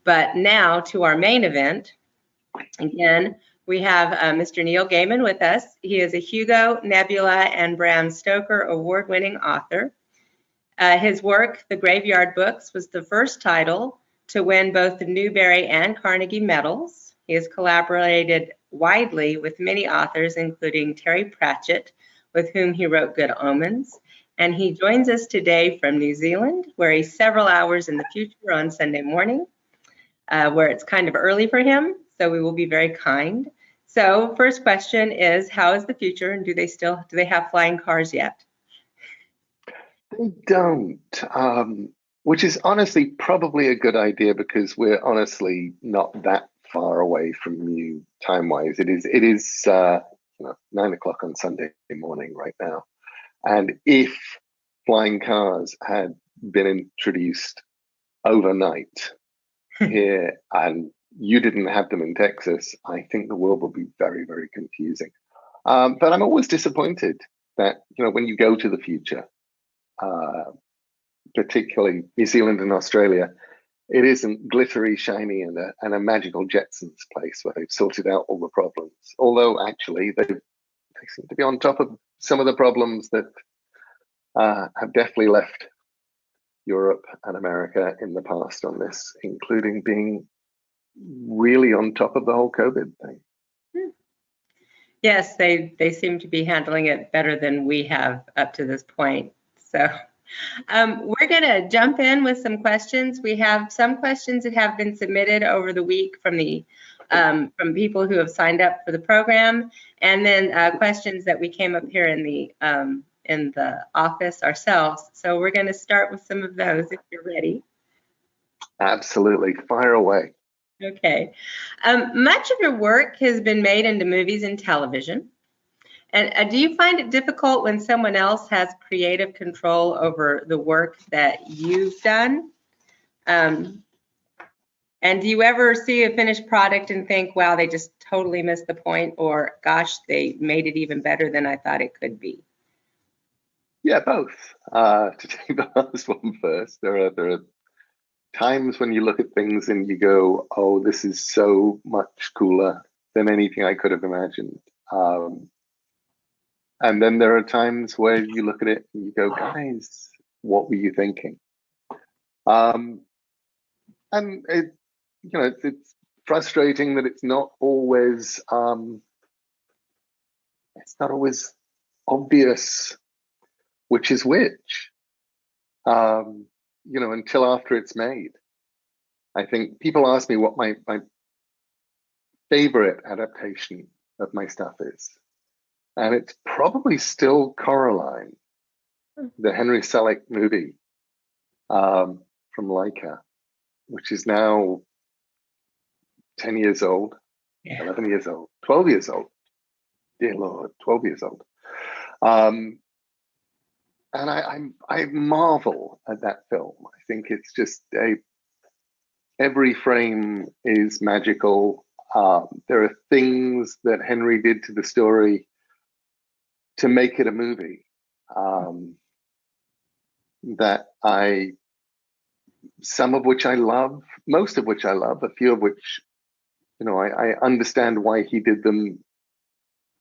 But now to our main event. Again, we have Mr. Neil Gaiman with us. He is a Hugo, Nebula, and Bram Stoker award-winning author. His work, The Graveyard Books, was the first title to win both the Newbery and Carnegie medals. He has collaborated widely with many authors, including Terry Pratchett, with whom he wrote Good Omens. And he joins us today from New Zealand, where he's several hours in the future on Sunday morning, where it's kind of early for him, so we will be very kind. So first question is, how is the future, and do they have flying cars yet? They don't, which is honestly probably a good idea, because we're honestly not that far away from you time-wise. It is 9 o'clock on Sunday morning right now. And if flying cars had been introduced overnight here and you didn't have them in Texas, I think the world would be very, very confusing. But I'm always disappointed that, when you go to the future, particularly New Zealand and Australia, it isn't glittery, shiny, and a magical Jetsons place where they've sorted out all the problems. Although actually they seem to be on top of some of the problems that have definitely left Europe and America in the past on this, including being really on top of the whole COVID thing. Yes, they seem to be handling it better than we have up to this point. So we're going to jump in with some questions. We have some questions that have been submitted over the week from from people who have signed up for the program, and then questions that we came up here in the office ourselves. So we're going to start with some of those if you're ready. Absolutely, fire away. Okay. Much of your work has been made into movies and television. And do you find it difficult when someone else has creative control over the work that you've done? And do you ever see a finished product and think, wow, they just totally missed the point, or gosh, they made it even better than I thought it could be? Yeah, both. To take the last one first, there are times when you look at things and you go, oh, this is so much cooler than anything I could have imagined. And then there are times where you look at it and you go, guys, what were you thinking? And it's frustrating that it's not always obvious which is which, until after it's made. I think people ask me what my favorite adaptation of my stuff is. And it's probably still Coraline, the Henry Selick movie from Leica, which is now 10 years old, 11 years old, 12 years old. Dear Lord, 12 years old. And I marvel at that film. I think it's just every frame is magical. There are things that Henry did to the story to make it a movie that some of which I love, most of which I love, a few of which, I understand why he did them,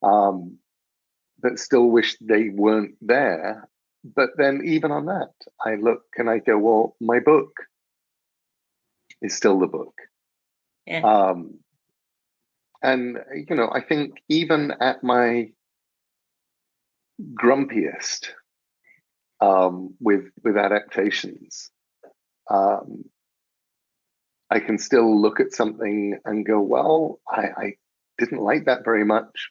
but still wish they weren't there. But then even on that, I look and I go, well, my book is still the book. Yeah. And, I think even at my grumpiest with adaptations, I can still look at something and go, well, I didn't like that very much.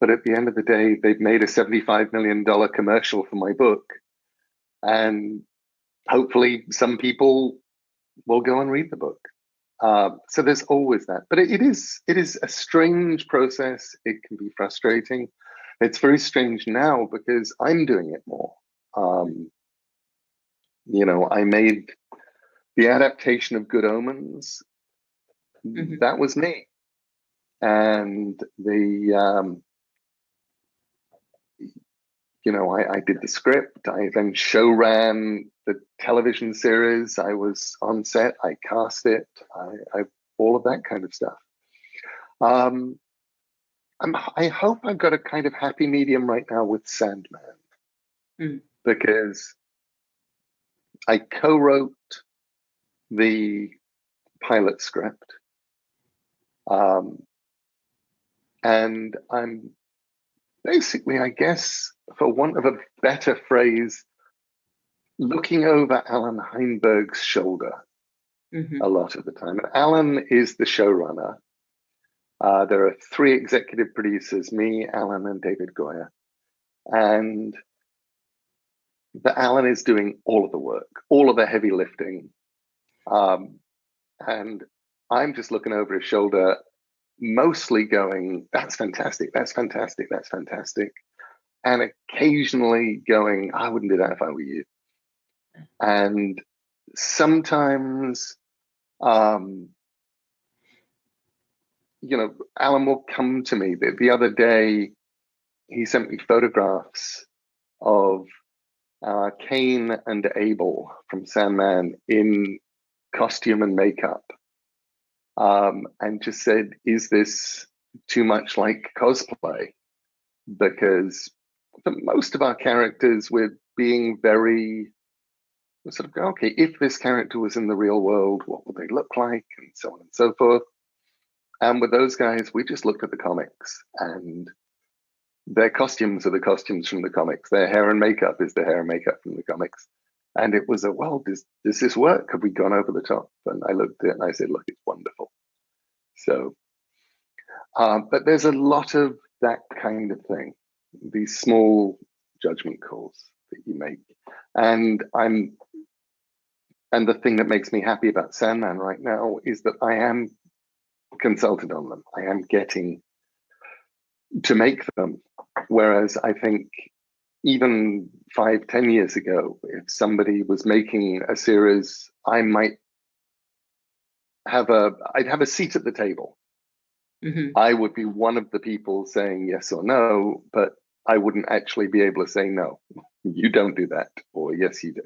But at the end of the day, they've made a $75 million commercial for my book. And hopefully some people will go and read the book. So there's always that. But it is a strange process. It can be frustrating. It's very strange now because I'm doing it more. I made the adaptation of Good Omens. Mm-hmm. That was me. And I did the script. I then show ran the television series. I was on set. I cast it. I all of that kind of stuff. I hope I've got a kind of happy medium right now with Sandman, because I co-wrote the pilot script, and I'm basically, I guess, for want of a better phrase, looking over Alan Heinberg's shoulder a lot of the time. And Alan is the showrunner. There are 3 executive producers, me, Alan, and David Goyer. And Alan is doing all of the work, all of the heavy lifting. And I'm just looking over his shoulder, mostly going, that's fantastic, that's fantastic, that's fantastic. And occasionally going, I wouldn't do that if I were you. And sometimes, Alan will come to me. The other day, he sent me photographs of Cain and Abel from Sandman in costume and makeup, and just said, is this too much like cosplay? Because for most of our characters, we're being very sort of, okay, if this character was in the real world, what would they look like, and so on and so forth. And with those guys, we just looked at the comics, and their costumes are the costumes from the comics. Their hair and makeup is the hair and makeup from the comics. And it was does this work? Have we gone over the top? And I looked at it and I said, look, it's wonderful. So, but there's a lot of that kind of thing, these small judgment calls that you make. And the thing that makes me happy about Sandman right now is that I am consulted on them. I am getting to make them. Whereas I think even 5-10 years ago, if somebody was making a series, I'd have a seat at the table. I would be one of the people saying yes or no, but I wouldn't actually be able to say no, you don't do that, or yes, you do.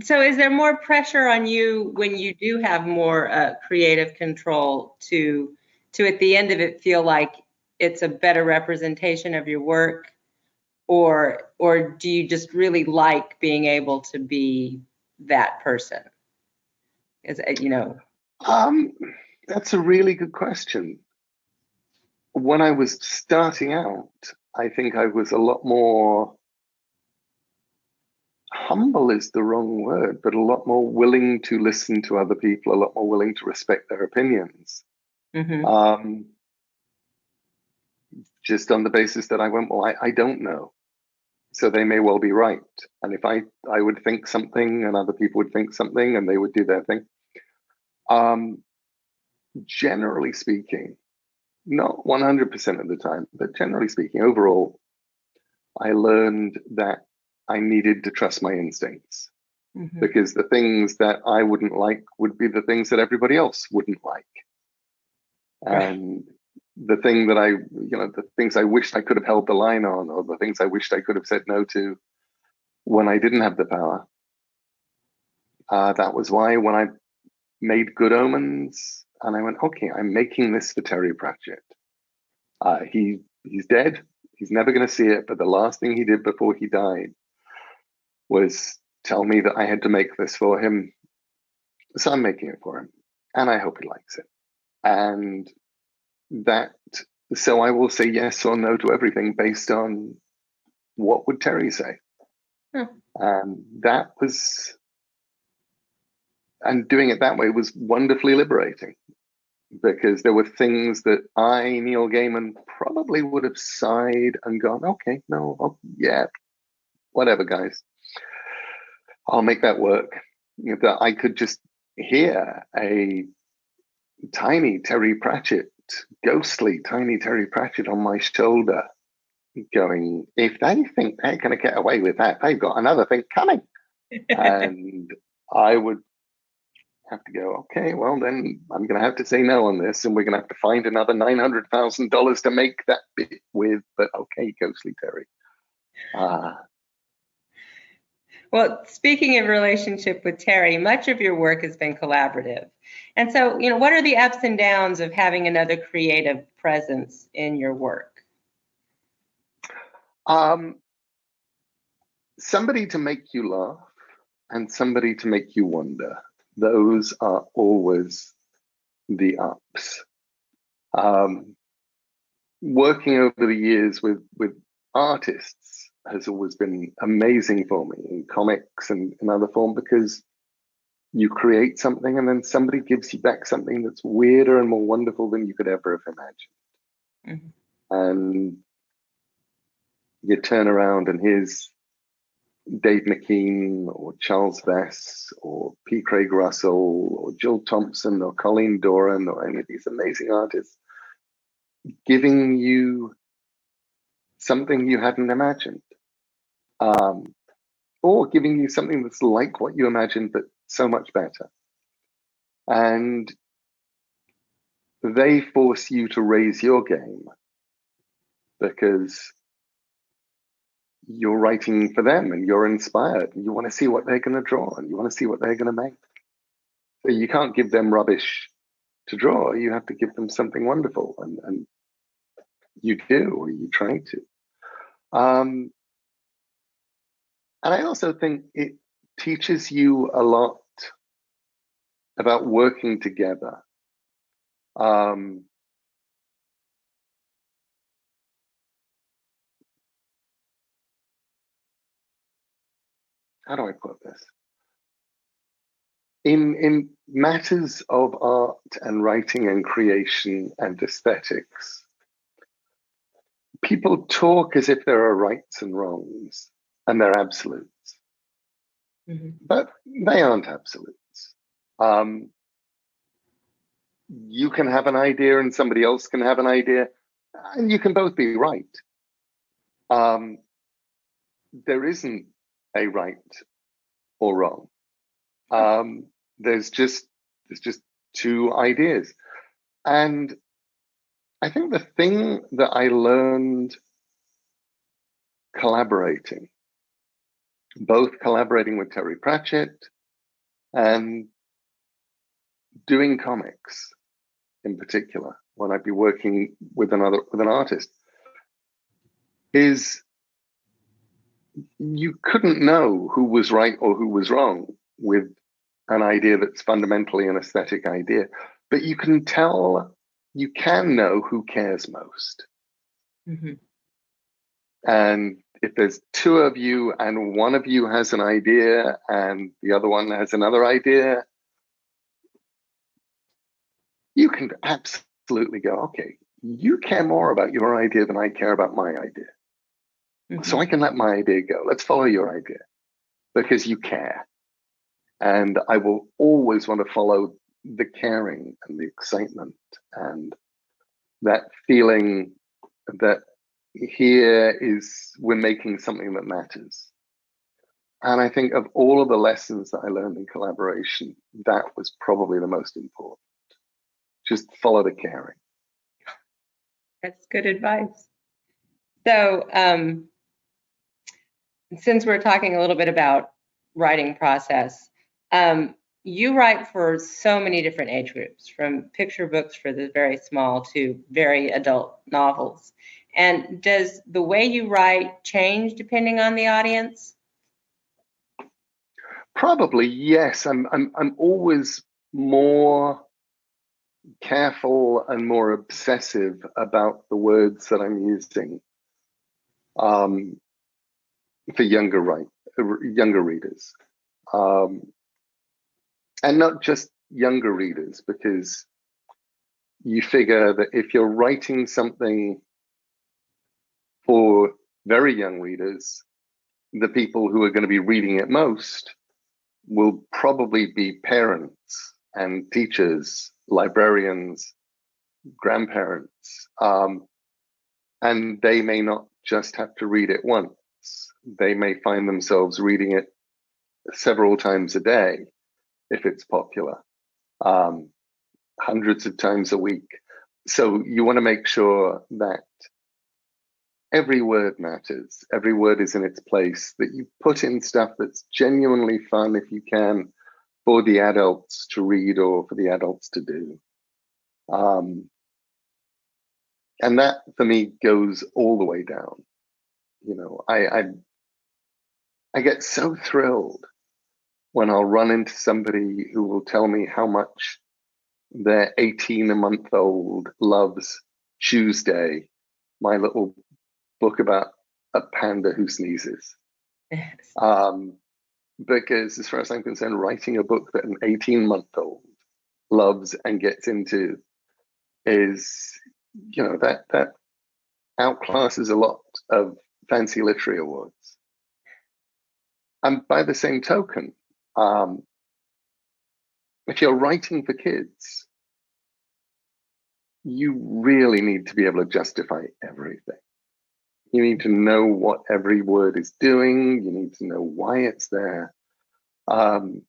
So is there more pressure on you when you do have more creative control to at the end of it feel like it's a better representation of your work, or do you just really like being able to be that person? That's a really good question. When I was starting out, I think I was a lot more humble is the wrong word, but a lot more willing to listen to other people, a lot more willing to respect their opinions. Just on the basis that I went, well, I don't know. So they may well be right. And if I would think something and other people would think something and they would do their thing. Generally speaking, not 100% of the time, but generally speaking, overall, I learned that I needed to trust my instincts, because the things that I wouldn't like would be the things that everybody else wouldn't like. And the thing that the things I wished I could have held the line on, or the things I wished I could have said no to when I didn't have the power. That was why when I made Good Omens, and I went, okay, I'm making this for Terry Pratchett. He's dead. He's never going to see it. But the last thing he did before he died was tell me that I had to make this for him. So I'm making it for him, and I hope he likes it. And so I will say yes or no to everything based on what would Terry say. And doing it that way was wonderfully liberating, because there were things that Neil Gaiman, probably would have sighed and gone, okay, no, yeah, whatever, guys, I'll make that work. That I could just hear a tiny Terry Pratchett, ghostly tiny Terry Pratchett on my shoulder going, if they think they're going to get away with that, they've got another thing coming. And I would have to go, okay, well, then I'm going to have to say no on this, and we're going to have to find another $900,000 to make that bit with, but okay, ghostly Terry. Well, speaking of relationship with Terry, much of your work has been collaborative. And so, what are the ups and downs of having another creative presence in your work? Somebody to make you laugh and somebody to make you wonder. Those are always the ups. Working over the years with artists has always been amazing for me in comics and in other form, because you create something and then somebody gives you back something that's weirder and more wonderful than you could ever have imagined. Mm-hmm. And you turn around and here's Dave McKean or Charles Vess or P. Craig Russell or Jill Thompson or Colleen Doran or any of these amazing artists giving you something you hadn't imagined, or giving you something that's like what you imagined but so much better. And they force you to raise your game because you're writing for them and you're inspired and you want to see what they're going to draw and you want to see what they're going to make. So you can't give them rubbish to draw. You have to give them something wonderful, and you do, or you try to. And I also think it teaches you a lot about working together. How do I put this? In matters of art and writing and creation and aesthetics, people talk as if there are rights and wrongs, and they're absolutes. Mm-hmm. But they aren't absolutes. You can have an idea and somebody else can have an idea, and you can both be right. There isn't a right or wrong. There's just two ideas. And I think the thing that I learned collaborating, both collaborating with Terry Pratchett and doing comics in particular, when I'd be working with an artist, is you couldn't know who was right or who was wrong with an idea that's fundamentally an aesthetic idea, but you can know who cares most. Mm-hmm. And if there's two of you and one of you has an idea and the other one has another idea, you can absolutely go, okay, you care more about your idea than I care about my idea. Mm-hmm. So I can let my idea go. Let's follow your idea because you care. And I will always want to follow the caring and the excitement and that feeling that we're making something that matters. And I think of all of the lessons that I learned in collaboration, that was probably the most important. Just follow the caring. That's good advice. So, since we're talking a little bit about writing process, you write for so many different age groups, from picture books for the very small to very adult novels. And does the way you write change depending on the audience? Probably, yes. I'm always more careful and more obsessive about the words that I'm using for younger readers. And not just younger readers, because you figure that if you're writing something for very young readers, the people who are going to be reading it most will probably be parents and teachers, librarians, grandparents. And they may not just have to read it once. They may find themselves reading it several times a day if it's popular, hundreds of times a week. So you want to make sure that every word matters. Every word is in its place, that you put in stuff that's genuinely fun if you can for the adults to read or for the adults to do. And that for me goes all the way down. You know, I get so thrilled when I'll run into somebody who will tell me how much their 18-month-old loves Tuesday, my little book about a panda who sneezes. Yes. Because as far as I'm concerned, writing a book that an 18-month-old loves and gets into is, you know, that outclasses a lot of fancy literary awards. And by the same token, if you're writing for kids, you really need to be able to justify everything. You need to know what every word is doing. You need to know why it's there. In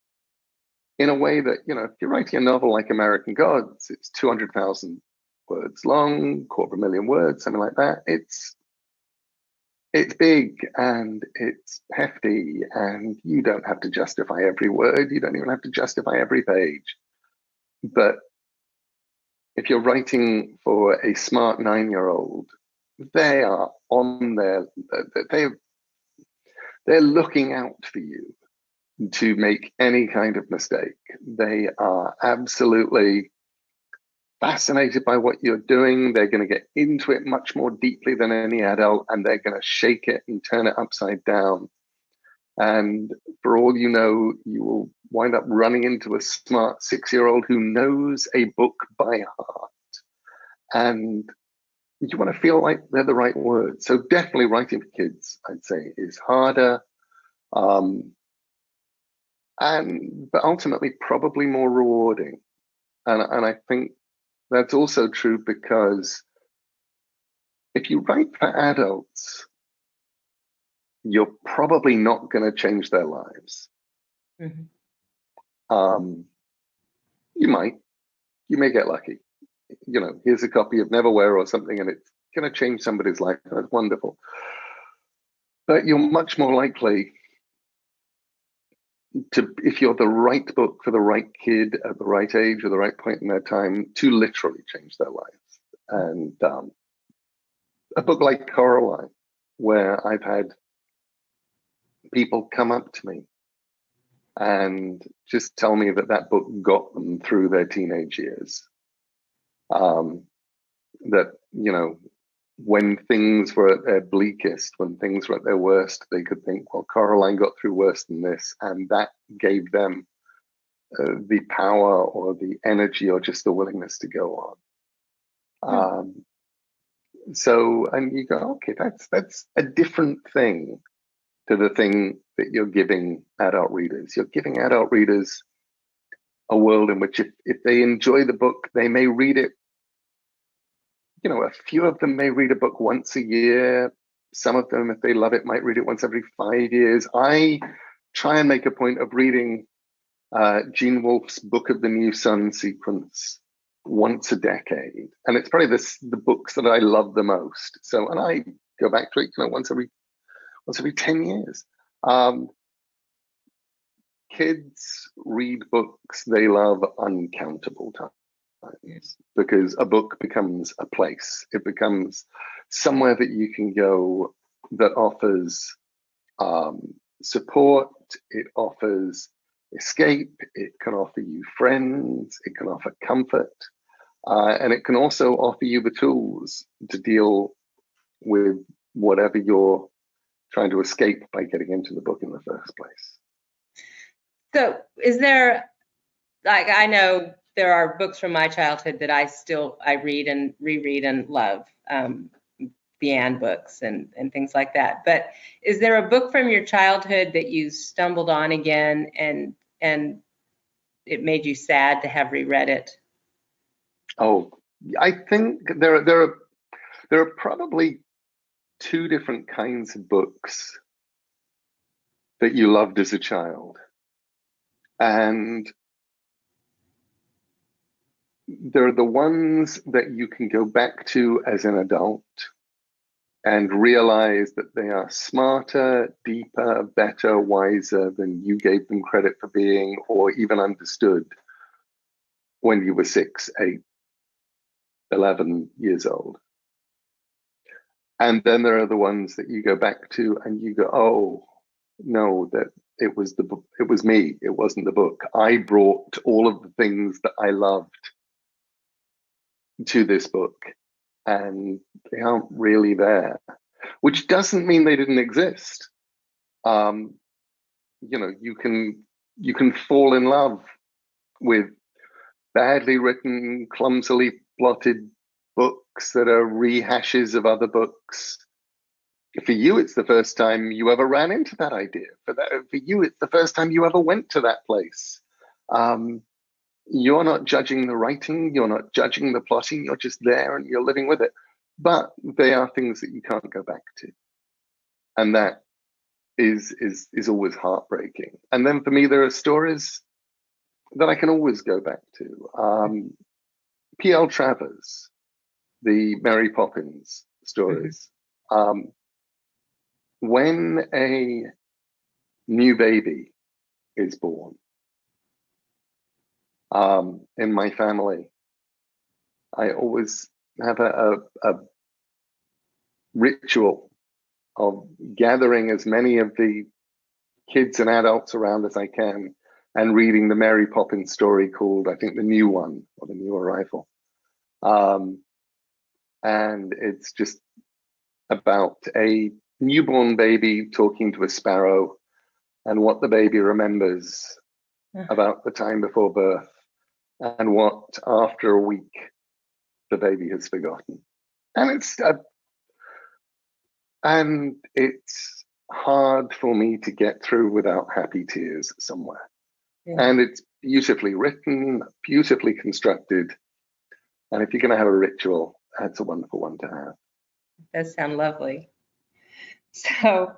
a way that, you know, if you're writing a novel like American Gods, it's 200,000 words long, 250,000 words, something like that. It's big and it's hefty, and you don't have to justify every word. You don't even have to justify every page. But if you're writing for a smart 9-year-old, they are on their, they're looking out for you to make any kind of mistake. They are absolutely fascinated by what you're doing. They're going to get into it much more deeply than any adult, and they're going to shake it and turn it upside down. And for all you know, you will wind up running into a smart 6-year-old who knows a book by heart. And you want to feel like they're the right words. So definitely writing for kids, I'd say, is harder. But ultimately probably more rewarding. And I think that's also true because if you write for adults, you're probably not going to change their lives. Mm-hmm. You may get lucky. You know, here's a copy of Neverwhere or something, and it's going to change somebody's life. That's wonderful. But you're much more likely to, if you're the right book for the right kid at the right age or the right point in their time, to literally change their lives. And a book like Coraline, where I've had people come up to me and just tell me that that book got them through their teenage years. That, you know, when things were at their bleakest, when things were at their worst, they could think, well, Coraline got through worse than this, and that gave them the power or the energy or just the willingness to go on. So, and you go, okay, that's a different thing to the thing that you're giving adult readers. You're giving adult readers a world in which if they enjoy the book, they may read it. You know, a few of them may read a book once a year. Some of them, if they love it, might read it once every 5 years. I try and make a point of reading Gene Wolfe's Book of the New Sun sequence once a decade. And it's probably the books that I love the most. So, and I go back to it, you know, once every 10 years. Kids read books they love uncountable times because a book becomes a place. It becomes somewhere that you can go that offers support. It offers escape. It can offer you friends. It can offer comfort. And it can also offer you the tools to deal with whatever you're trying to escape by getting into the book in the first place. So is there, like, I know there are books from my childhood that I read and reread and love, the Anne books and things like that. But is there a book from your childhood that you stumbled on again and it made you sad to have reread it? Oh, I think there are probably two different kinds of books that you loved as a child. And they're the ones that you can go back to as an adult and realize that they are smarter, deeper, better, wiser than you gave them credit for being, or even understood when you were 6, 8, 11 years old. And then there are the ones that you go back to and you go, oh, no, that it was the book, it was me, it wasn't the book. I brought all of the things that I loved to this book, and they aren't really there, which doesn't mean they didn't exist. You know, you can fall in love with badly written, clumsily plotted books that are rehashes of other books. For you, it's the first time you ever ran into that idea. For you, it's the first time you ever went to that place. You're not judging the writing, you're not judging the plotting, you're just there and you're living with it. But they are things that you can't go back to. And that is always heartbreaking. And then for me, there are stories that I can always go back to. P.L. Travers, the Mary Poppins stories. When a new baby is born, in my family, I always have a ritual of gathering as many of the kids and adults around as I can and reading the Mary Poppins story called, I think, The New One, or The New Arrival. And it's just about a newborn baby talking to a sparrow and what the baby remembers about the time before birth and what after a week the baby has forgotten. And it's hard for me to get through without happy tears somewhere. Yeah. And it's beautifully written, beautifully constructed. And if you're going to have a ritual, that's a wonderful one to have. It does sound lovely. So,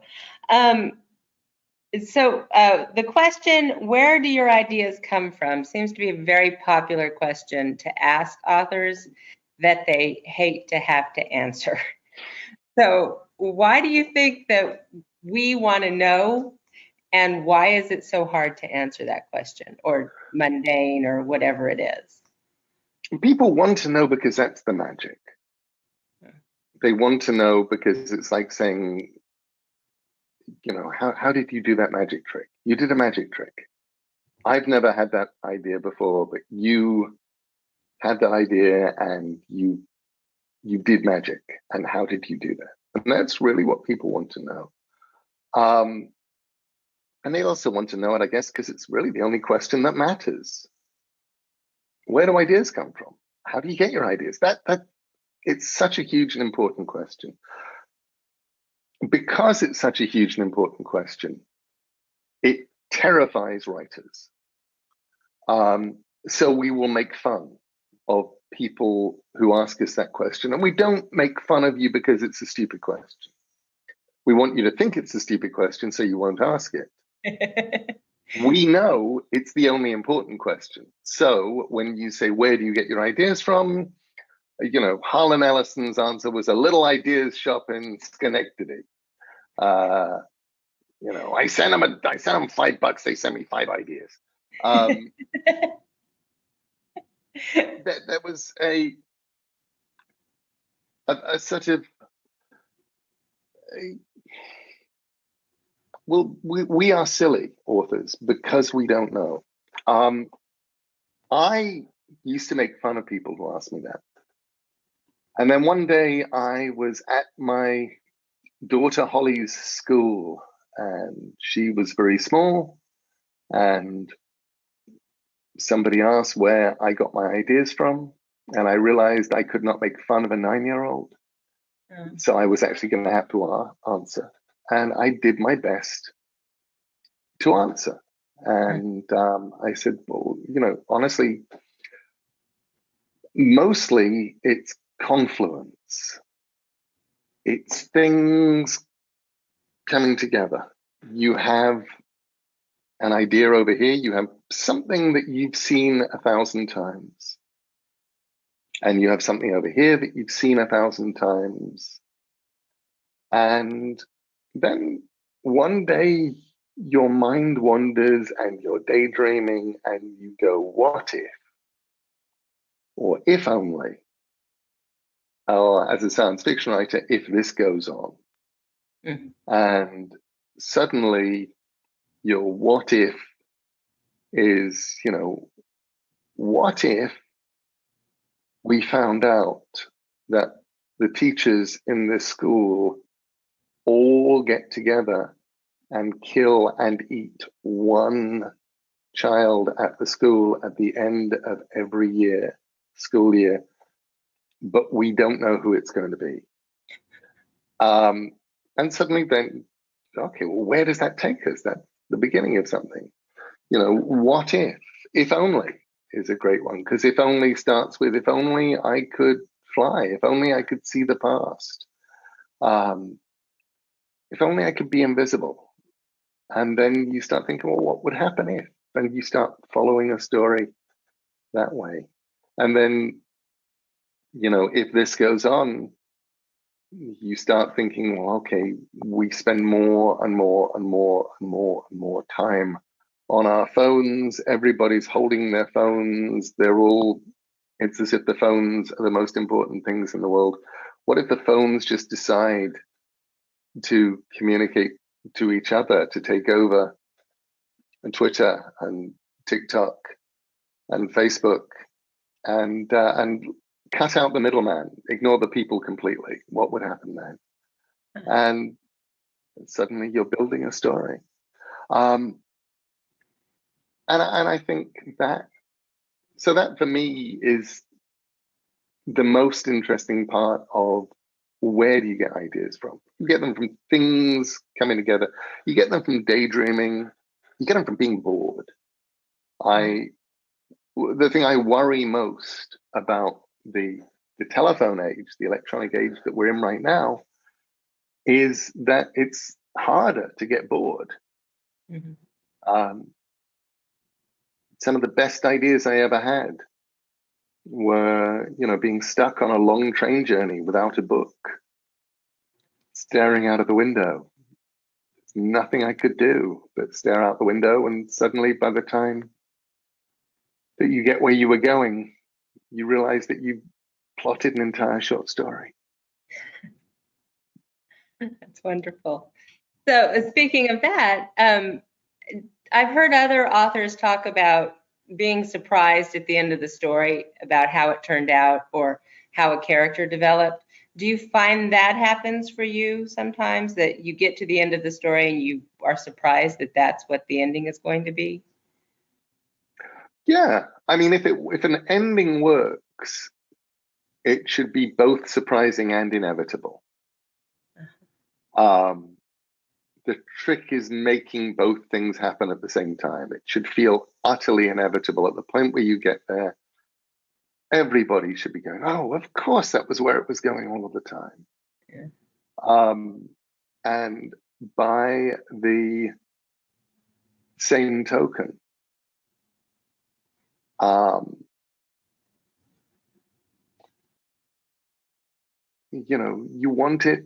the question, where do your ideas come from, seems to be a very popular question to ask authors that they hate to have to answer. So why do you think that we want to know, and why is it so hard to answer that question, or mundane, or whatever it is? People want to know because that's the magic. They want to know because it's like saying, you know, how did you do that magic trick? You did a magic trick. I've never had that idea before, but you had that idea and you did magic. And how did you do that? And that's really what people want to know. And they also want to know it, I guess, because it's really the only question that matters. Where do ideas come from? How do you get your ideas? It's such a huge and important question. Because it's such a huge and important question, it terrifies writers. So we will make fun of people who ask us that question. And we don't make fun of you because it's a stupid question. We want you to think it's a stupid question so you won't ask it. We know it's the only important question. So when you say, where do you get your ideas from? You know, Harlan Ellison's answer was a little ideas shop in Schenectady. You know, I sent them $5. They sent me 5 ideas. That was a sort of, well, we are silly authors because we don't know. I used to make fun of people who asked me that. And then one day I was at my daughter Holly's school, and she was very small, and somebody asked where I got my ideas from, and I realized I could not make fun of a 9-year-old. So I was actually going to have to answer, and I did my best to answer. And I said, well, you know, honestly, mostly it's confluence. It's things coming together. You have an idea over here, you have something that you've seen 1,000 times. And you have something over here that you've seen 1,000 times. And then one day your mind wanders and you're daydreaming and you go, what if? Or if only? Or as a science fiction writer, if this goes on. Mm-hmm. And suddenly your what if is, what if we found out that the teachers in this school all get together and kill and eat one child at the school at the end of every school year, but we don't know who it's going to be. And suddenly then, okay, well, where does that take us? That's the beginning of something. What if only is a great one, because if only starts with, if only I could fly, if only I could see the past, if only I could be invisible. And then you start thinking, well, what would happen if? And you start following a story that way. And then, if this goes on, you start thinking, well, okay, we spend more and more and more and more and more time on our phones. Everybody's holding their phones. It's as if the phones are the most important things in the world. What if the phones just decide to communicate to each other, to take over Twitter and TikTok and Facebook and cut out the middleman, ignore the people completely? What would happen then? And suddenly you're building a story. And I think that for me is the most interesting part of where do you get ideas from? You get them from things coming together. You get them from daydreaming. You get them from being bored. The thing I worry most about the telephone age, the electronic age that we're in right now, is that it's harder to get bored. Mm-hmm. Some of the best ideas I ever had were, being stuck on a long train journey without a book, staring out of the window. There's nothing I could do but stare out the window, and suddenly by the time that you get where you were going, you realize that you plotted an entire short story. That's wonderful. So speaking of that, I've heard other authors talk about being surprised at the end of the story about how it turned out or how a character developed. Do you find that happens for you sometimes, that you get to the end of the story and you are surprised that that's what the ending is going to be? Yeah, I mean, if an ending works, it should be both surprising and inevitable. The trick is making both things happen at the same time. It should feel utterly inevitable. At the point where you get there, everybody should be going, oh, of course, that was where it was going all of the time. Yeah. And by the same token, you want it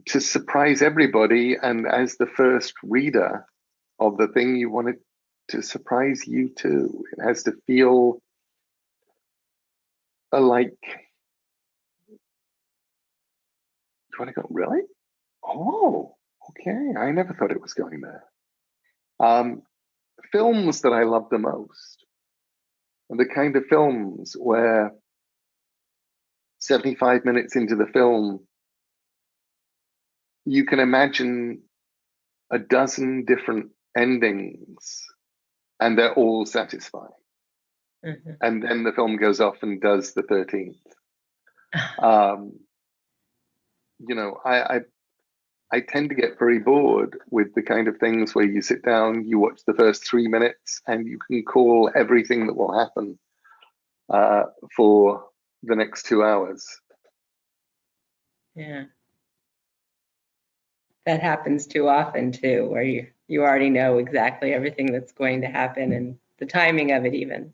to surprise everybody, and as the first reader of the thing, you want it to surprise you too. It has to feel like, you want to go, really? Oh, okay, I never thought it was going there. Films that I love the most are the kind of films where 75 minutes into the film, you can imagine a dozen different endings and they're all satisfying. Mm-hmm. And then the film goes off and does the 13th. I tend to get very bored with the kind of things where you sit down, you watch the first 3 minutes, and you can call everything that will happen for the next 2 hours. Yeah. That happens too often too, where you already know exactly everything that's going to happen and the timing of it even.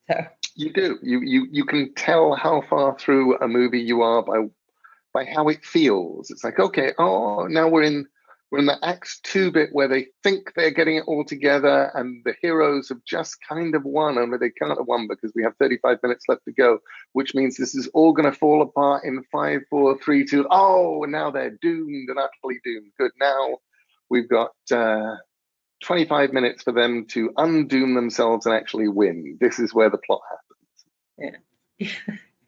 So you do. You can tell how far through a movie you are by by how it feels. It's like, okay, oh, now we're in the Act 2 bit where they think they're getting it all together, and the heroes have just kind of won, and they can't have won because we have 35 minutes left to go, which means this is all going to fall apart in 5, 4, 3, 2. Oh, and now they're doomed and utterly doomed. Good. Now we've got 25 minutes for them to undoom themselves and actually win. This is where the plot happens. Yeah.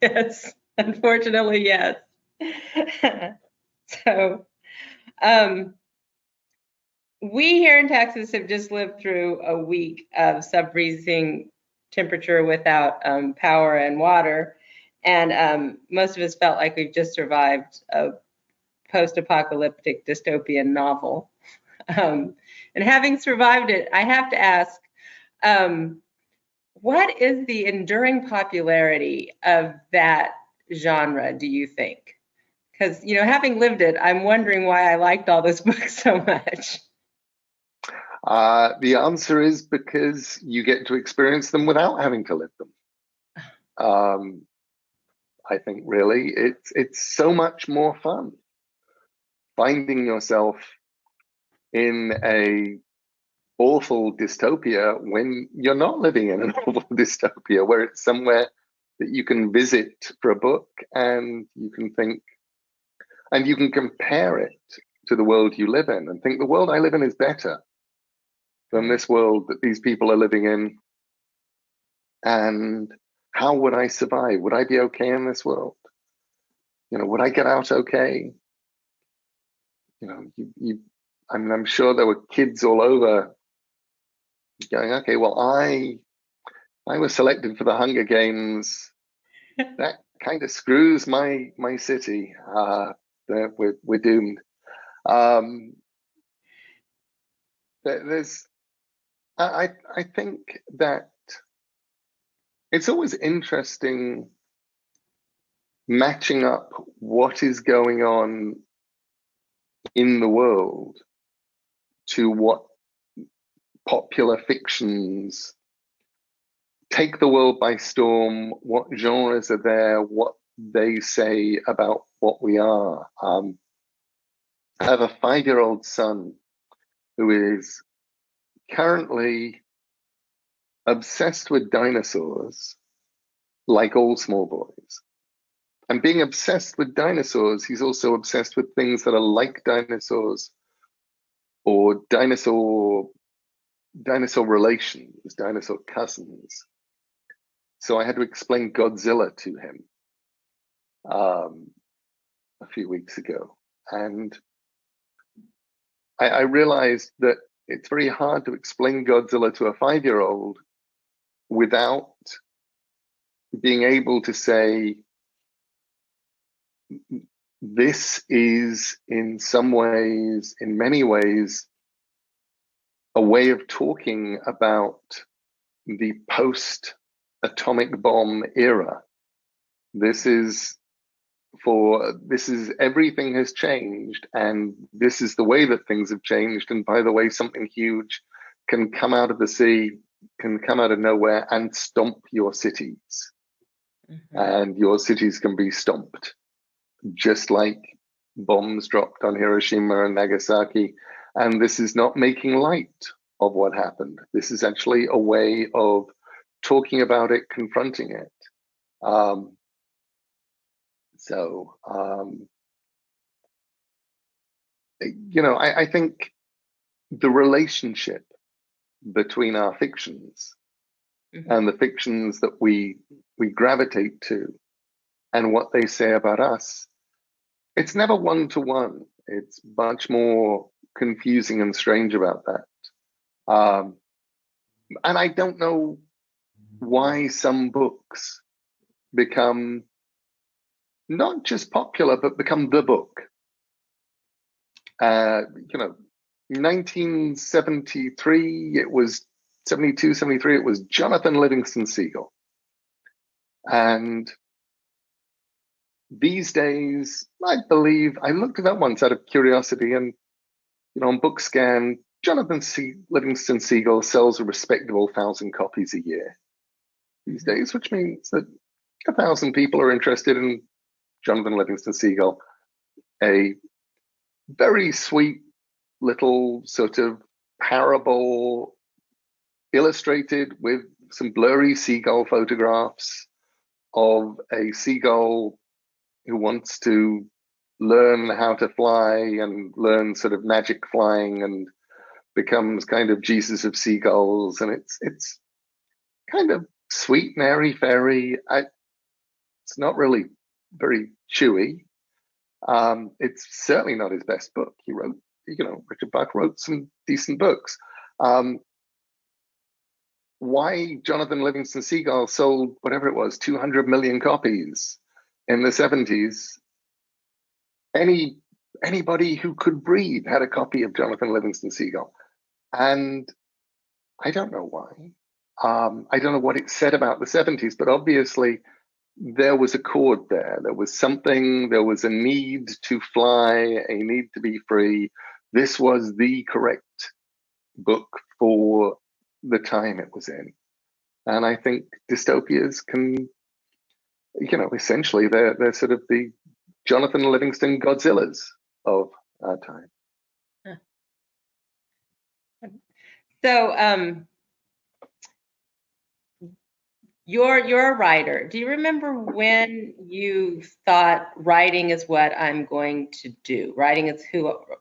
Yes. Unfortunately, yes. So, we here in Texas have just lived through a week of sub-freezing temperature without power and water. And most of us felt like we've just survived a post-apocalyptic dystopian novel. And having survived it, I have to ask, what is the enduring popularity of that genre, do you think? Because, having lived it, I'm wondering why I liked all those books so much. The answer is because you get to experience them without having to live them. I think really it's so much more fun finding yourself in a awful dystopia when you're not living in an awful dystopia, where it's somewhere that you can visit for a book and you can think, and you can compare it to the world you live in and think the world I live in is better than this world that these people are living in. And how would I survive? Would I be okay in this world? Would I get out okay? I'm sure there were kids all over going, okay, well, I was selected for the Hunger Games. That kind of screws my city. We're doomed. I think that it's always interesting matching up what is going on in the world to what popular fictions take the world by storm, what genres are there, what they say about what we are. I have a 5-year-old son who is currently obsessed with dinosaurs, like all small boys. And being obsessed with dinosaurs, he's also obsessed with things that are like dinosaurs or dinosaur relations, dinosaur cousins. So I had to explain Godzilla to him a few weeks ago. And I realized that it's very hard to explain Godzilla to a 5-year-old without being able to say, this is in many ways, a way of talking about the post-atomic bomb era. This is everything has changed, and this is the way that things have changed. And by the way, something huge can come out of the sea, can come out of nowhere and stomp your cities. Mm-hmm. And your cities can be stomped, just like bombs dropped on Hiroshima and Nagasaki. And this is not making light of what happened. This is actually a way of talking about it, confronting it. I think the relationship between our fictions mm-hmm. and the fictions that we gravitate to and what they say about us, it's never one-to-one. It's much more confusing and strange about that. And I don't know why some books become not just popular, but become the book. 1973, it was 72, 73, it was Jonathan Livingston Seagull. And these days, I believe, I looked it up once out of curiosity, and on BookScan, Jonathan Livingston Seagull sells a respectable 1,000 copies a year these days, which means that 1,000 people are interested in Jonathan Livingston Seagull. a very sweet little sort of parable illustrated with some blurry seagull photographs of a seagull who wants to learn how to fly and learn sort of magic flying and becomes kind of Jesus of seagulls. And it's kind of sweet and airy fairy. It's not really very chewy. It's certainly not his best book. He wrote, Richard Bach wrote some decent books. Why Jonathan Livingston Seagull sold whatever it was, 200 million copies in the 70s. Anybody who could breathe had a copy of Jonathan Livingston Seagull. And I don't know why. I don't know what it said about the 70s, but obviously there was a chord there. There was something, there was a need to fly, a need to be free. This was the correct book for the time it was in. And I think dystopias can, essentially they're sort of the Jonathan Livingston Godzillas of our time. So you're a writer. Do you remember when you thought writing is what I'm going to do?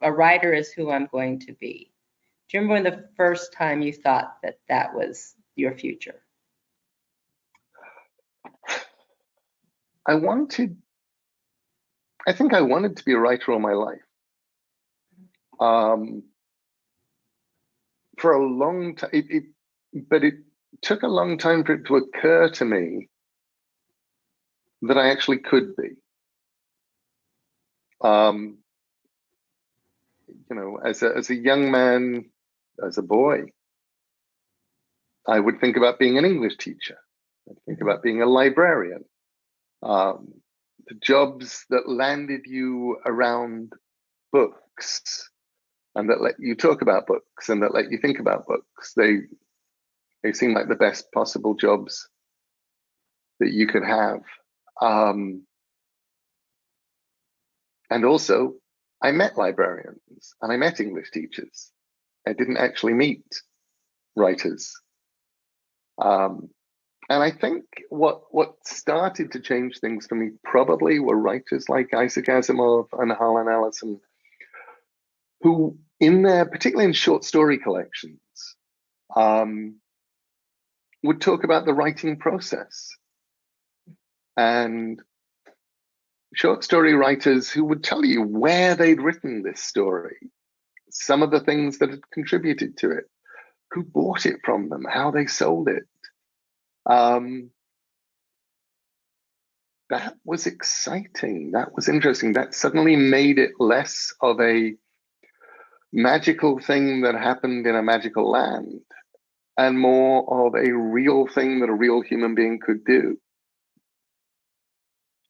A writer is who I'm going to be. Do you remember when the first time you thought that was your future? I think I wanted to be a writer all my life. For a long time, but it took a long time for it to occur to me that I actually could be. As a young man, as a boy, I would think about being an English teacher. I'd think about being a librarian. The jobs that landed you around books and that let you talk about books and that let you think about books, they seem like the best possible jobs that you could have. And also, I met librarians and I met English teachers. I didn't actually meet writers. And I think what started to change things for me probably were writers like Isaac Asimov and Harlan Ellison, who particularly in short story collections, would talk about the writing process. And short story writers who would tell you where they'd written this story, some of the things that had contributed to it, who bought it from them, how they sold it. That was exciting. That was interesting. That suddenly made it less of a magical thing that happened in a magical land and more of a real thing that a real human being could do.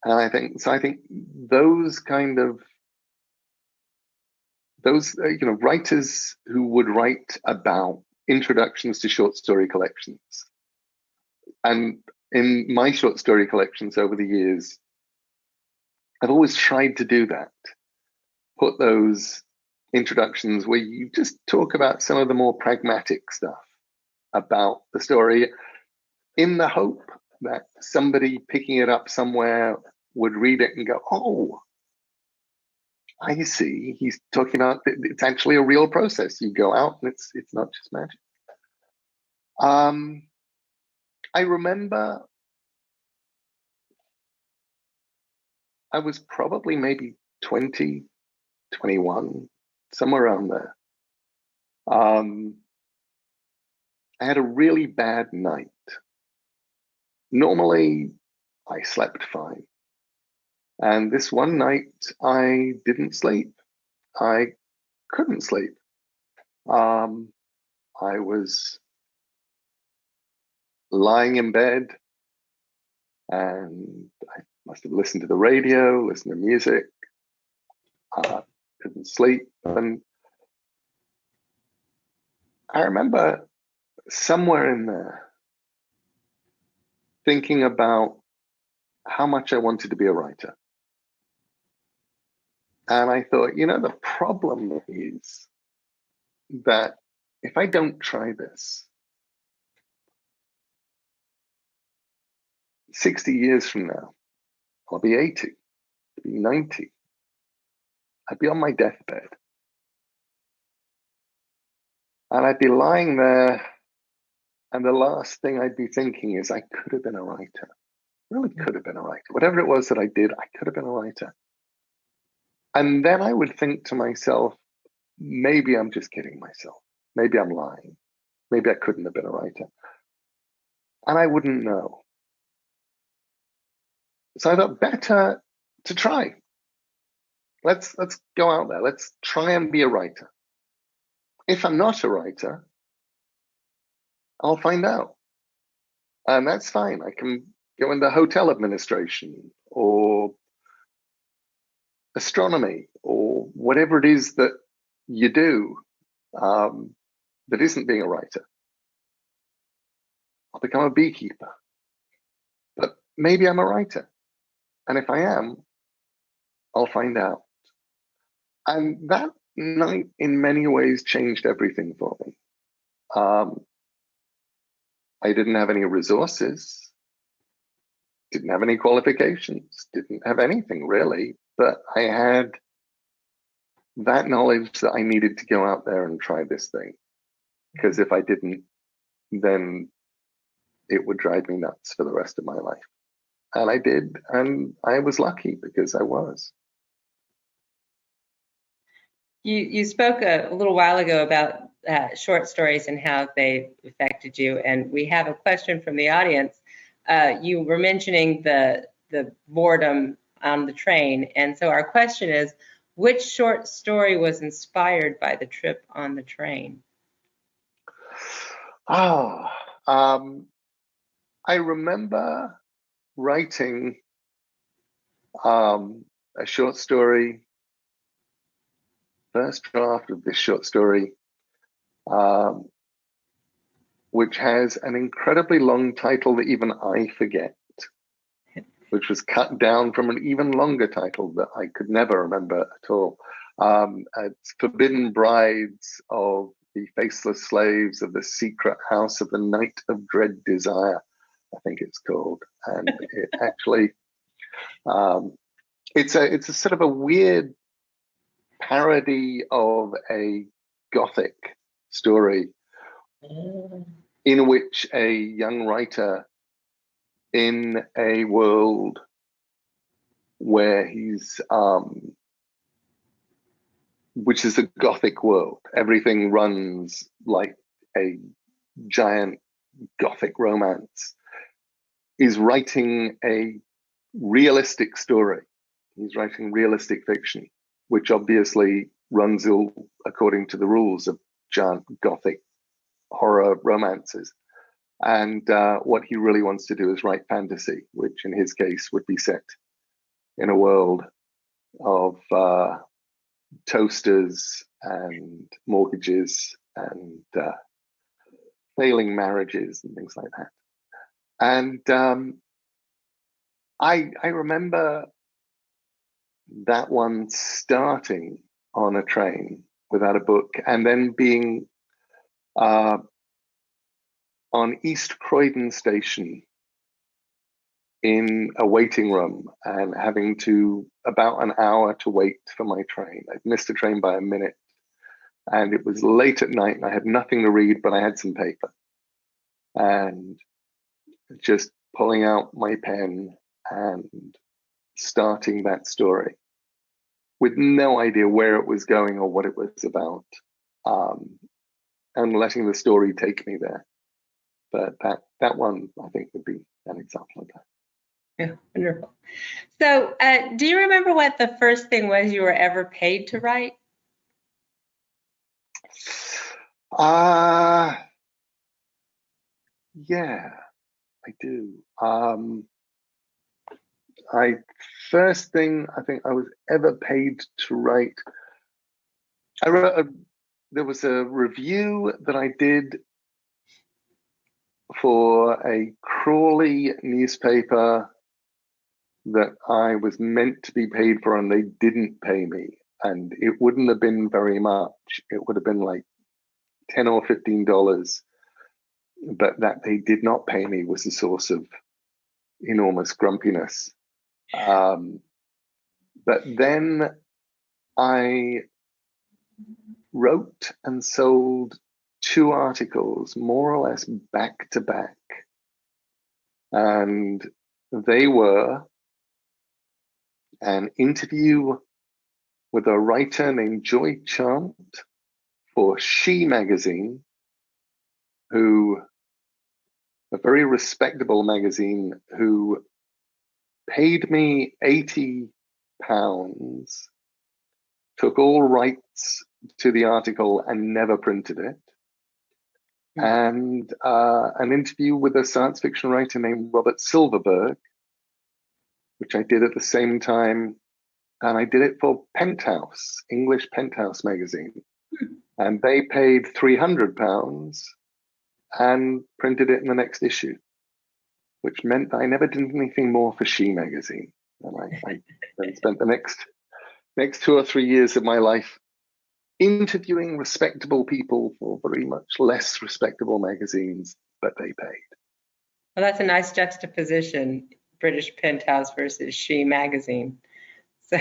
And I think those writers who would write about introductions to short story collections, and in my short story collections over the years, I've always tried to do that. Put those introductions where you just talk about some of the more pragmatic stuff about the story in the hope that somebody picking it up somewhere would read it and go, oh, I see. He's talking about it's actually a real process. You go out and it's not just magic. I remember I was probably maybe 20, 21, somewhere around there. I had a really bad night. Normally, I slept fine. And this one night, I didn't sleep. I couldn't sleep. I was lying in bed and I must have listened to the radio, listened to music. Couldn't sleep. And I remember somewhere in there thinking about how much I wanted to be a writer. And I thought, the problem is that if I don't try this, 60 years from now, I'll be 80, I'll be 90. I'd be on my deathbed. And I'd be lying there, and the last thing I'd be thinking is, I could have been a writer. Really could have been a writer. Whatever it was that I did, I could have been a writer. And then I would think to myself, maybe I'm just kidding myself. Maybe I'm lying. Maybe I couldn't have been a writer. And I wouldn't know. So I thought, better to try. Let's go out there. Let's try and be a writer. If I'm not a writer, I'll find out. And that's fine. I can go into hotel administration or astronomy or whatever it is that you do that isn't being a writer. I'll become a beekeeper. But maybe I'm a writer. And if I am, I'll find out. And that night, in many ways, changed everything for me. I didn't have any resources, didn't have any qualifications, didn't have anything really, but I had that knowledge that I needed to go out there and try this thing. Because if I didn't, then it would drive me nuts for the rest of my life. And I did, and I was lucky because I was. You spoke a little while ago about short stories and how they affected you, and we have a question from the audience. You were mentioning the boredom on the train, and so our question is, which short story was inspired by the trip on the train? I remember writing a short story, first draft of this short story, which has an incredibly long title that even I forget, which was cut down from an even longer title that I could never remember at all. It's Forbidden Brides of the Faceless Slaves of the Secret House of the Night of Dread Desire, I think it's called. And it actually, it's a sort of a weird parody of a Gothic story in which a young writer in a world where he's, which is a Gothic world. Everything runs like a giant Gothic romance, is writing a realistic story. He's writing realistic fiction, which obviously runs according to the rules of giant Gothic horror romances. And what he really wants to do is write fantasy, which in his case would be set in a world of toasters and mortgages and failing marriages and things like that. And I remember that one starting on a train without a book, and then being on East Croydon Station in a waiting room and having to about an hour to wait for my train. I'd missed the train by a minute, and it was late at night and I had nothing to read, but I had some paper, and just pulling out my pen and starting that story with no idea where it was going or what it was about, and letting the story take me there. But that one, I think, would be an example of that. Yeah, wonderful. So do you remember what the first thing was you were ever paid to write? Yeah, I do. First thing I think I was ever paid to write, I wrote there was a review that I did for a Crawley newspaper that I was meant to be paid for, and they didn't pay me. and it wouldn't have been very much. It would have been like $10 or $15, but that they did not pay me was a source of enormous grumpiness. But then I wrote and sold 2 articles, more or less back to back. And they were an interview with a writer named Joy Chant for She magazine, who, a very respectable magazine, who paid me £80, took all rights to the article and never printed it. And an interview with a science fiction writer named Robert Silverberg, which I did at the same time. And I did it for Penthouse, English Penthouse magazine. And they paid £300 and printed it in the next issue, which meant I never did anything more for She magazine. And I then spent the next 2 or 3 years of my life interviewing respectable people for very much less respectable magazines, but they paid. Well, that's a nice juxtaposition, British Penthouse versus She magazine. So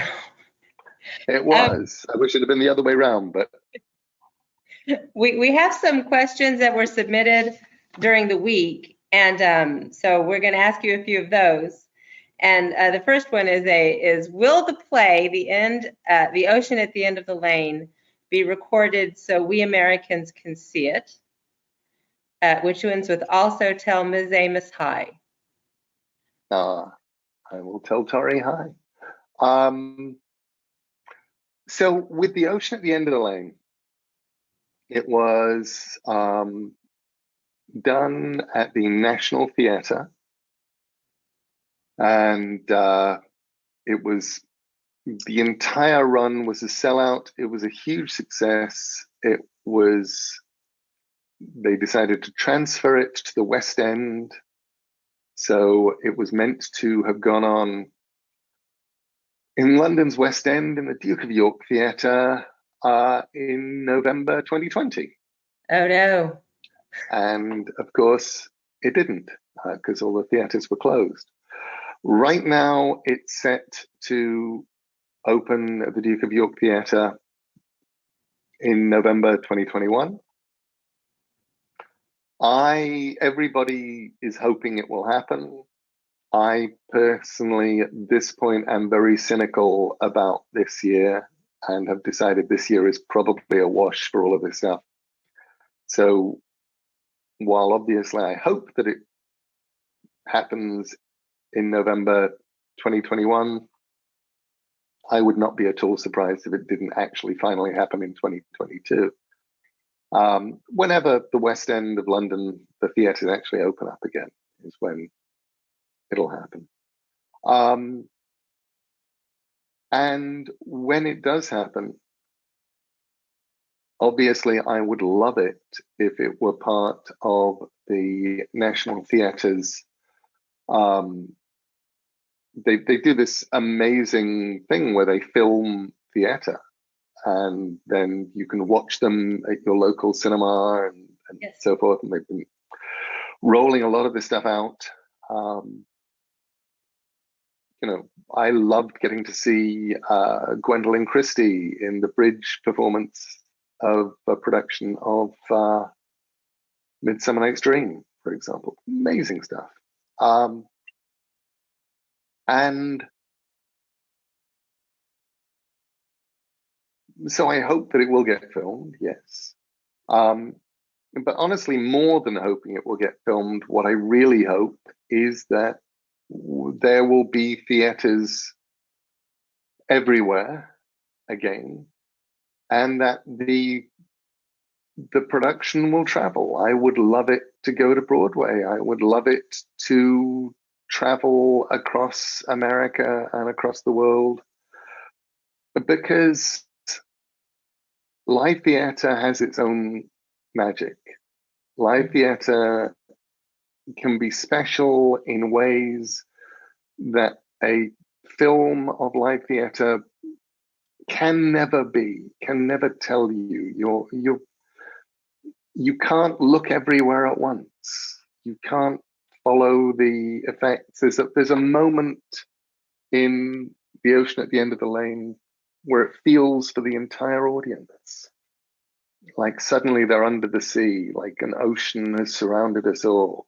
it was. I wish it had been the other way around, but we have some questions that were submitted during the week, and so we're going to ask you a few of those. And the first one is will the play The Ocean at the End of the Lane be recorded so we Americans can see it? Which ends with also tell Ms. Amos hi. I will tell Tori hi. So with The Ocean at the End of the Lane, it was done at the National Theatre, and it was, the entire run was a sellout. It was a huge success. It was, they decided to transfer it to the West End. So it was meant to have gone on in London's West End in the Duke of York Theatre in November 2020. Oh no. And of course, it didn't, because all the theatres were closed. Right now, it's set to open at the Duke of York Theatre in November 2021. Everybody is hoping it will happen. I personally, at this point, am very cynical about this year and have decided this year is probably a wash for all of this stuff. So while obviously I hope that it happens in November 2021, I would not be at all surprised if it didn't actually finally happen in 2022. Whenever the West End of London, the theatres actually open up again, is when it'll happen. And when it does happen, obviously I would love it if it were part of the National Theatre's. They do this amazing thing where they film theatre, and then you can watch them at your local cinema and yes, so forth. And they've been rolling a lot of this stuff out. I loved getting to see Gwendolyn Christie in the bridge performance of a production of Midsummer Night's Dream, for example. Amazing stuff. And so I hope that it will get filmed, yes. But honestly, more than hoping it will get filmed, what I really hope is that there will be theatres everywhere again, and that the production will travel. I would love it to go to Broadway. I would love it to travel across America and across the world, because live theatre has its own magic. Live theatre can be special in ways that a film of live theatre can never be, can never tell you. You can't look everywhere at once. You can't follow the effects. There's a moment in the ocean at the end of the lane where it feels for the entire audience like suddenly they're under the sea, like an ocean has surrounded us all.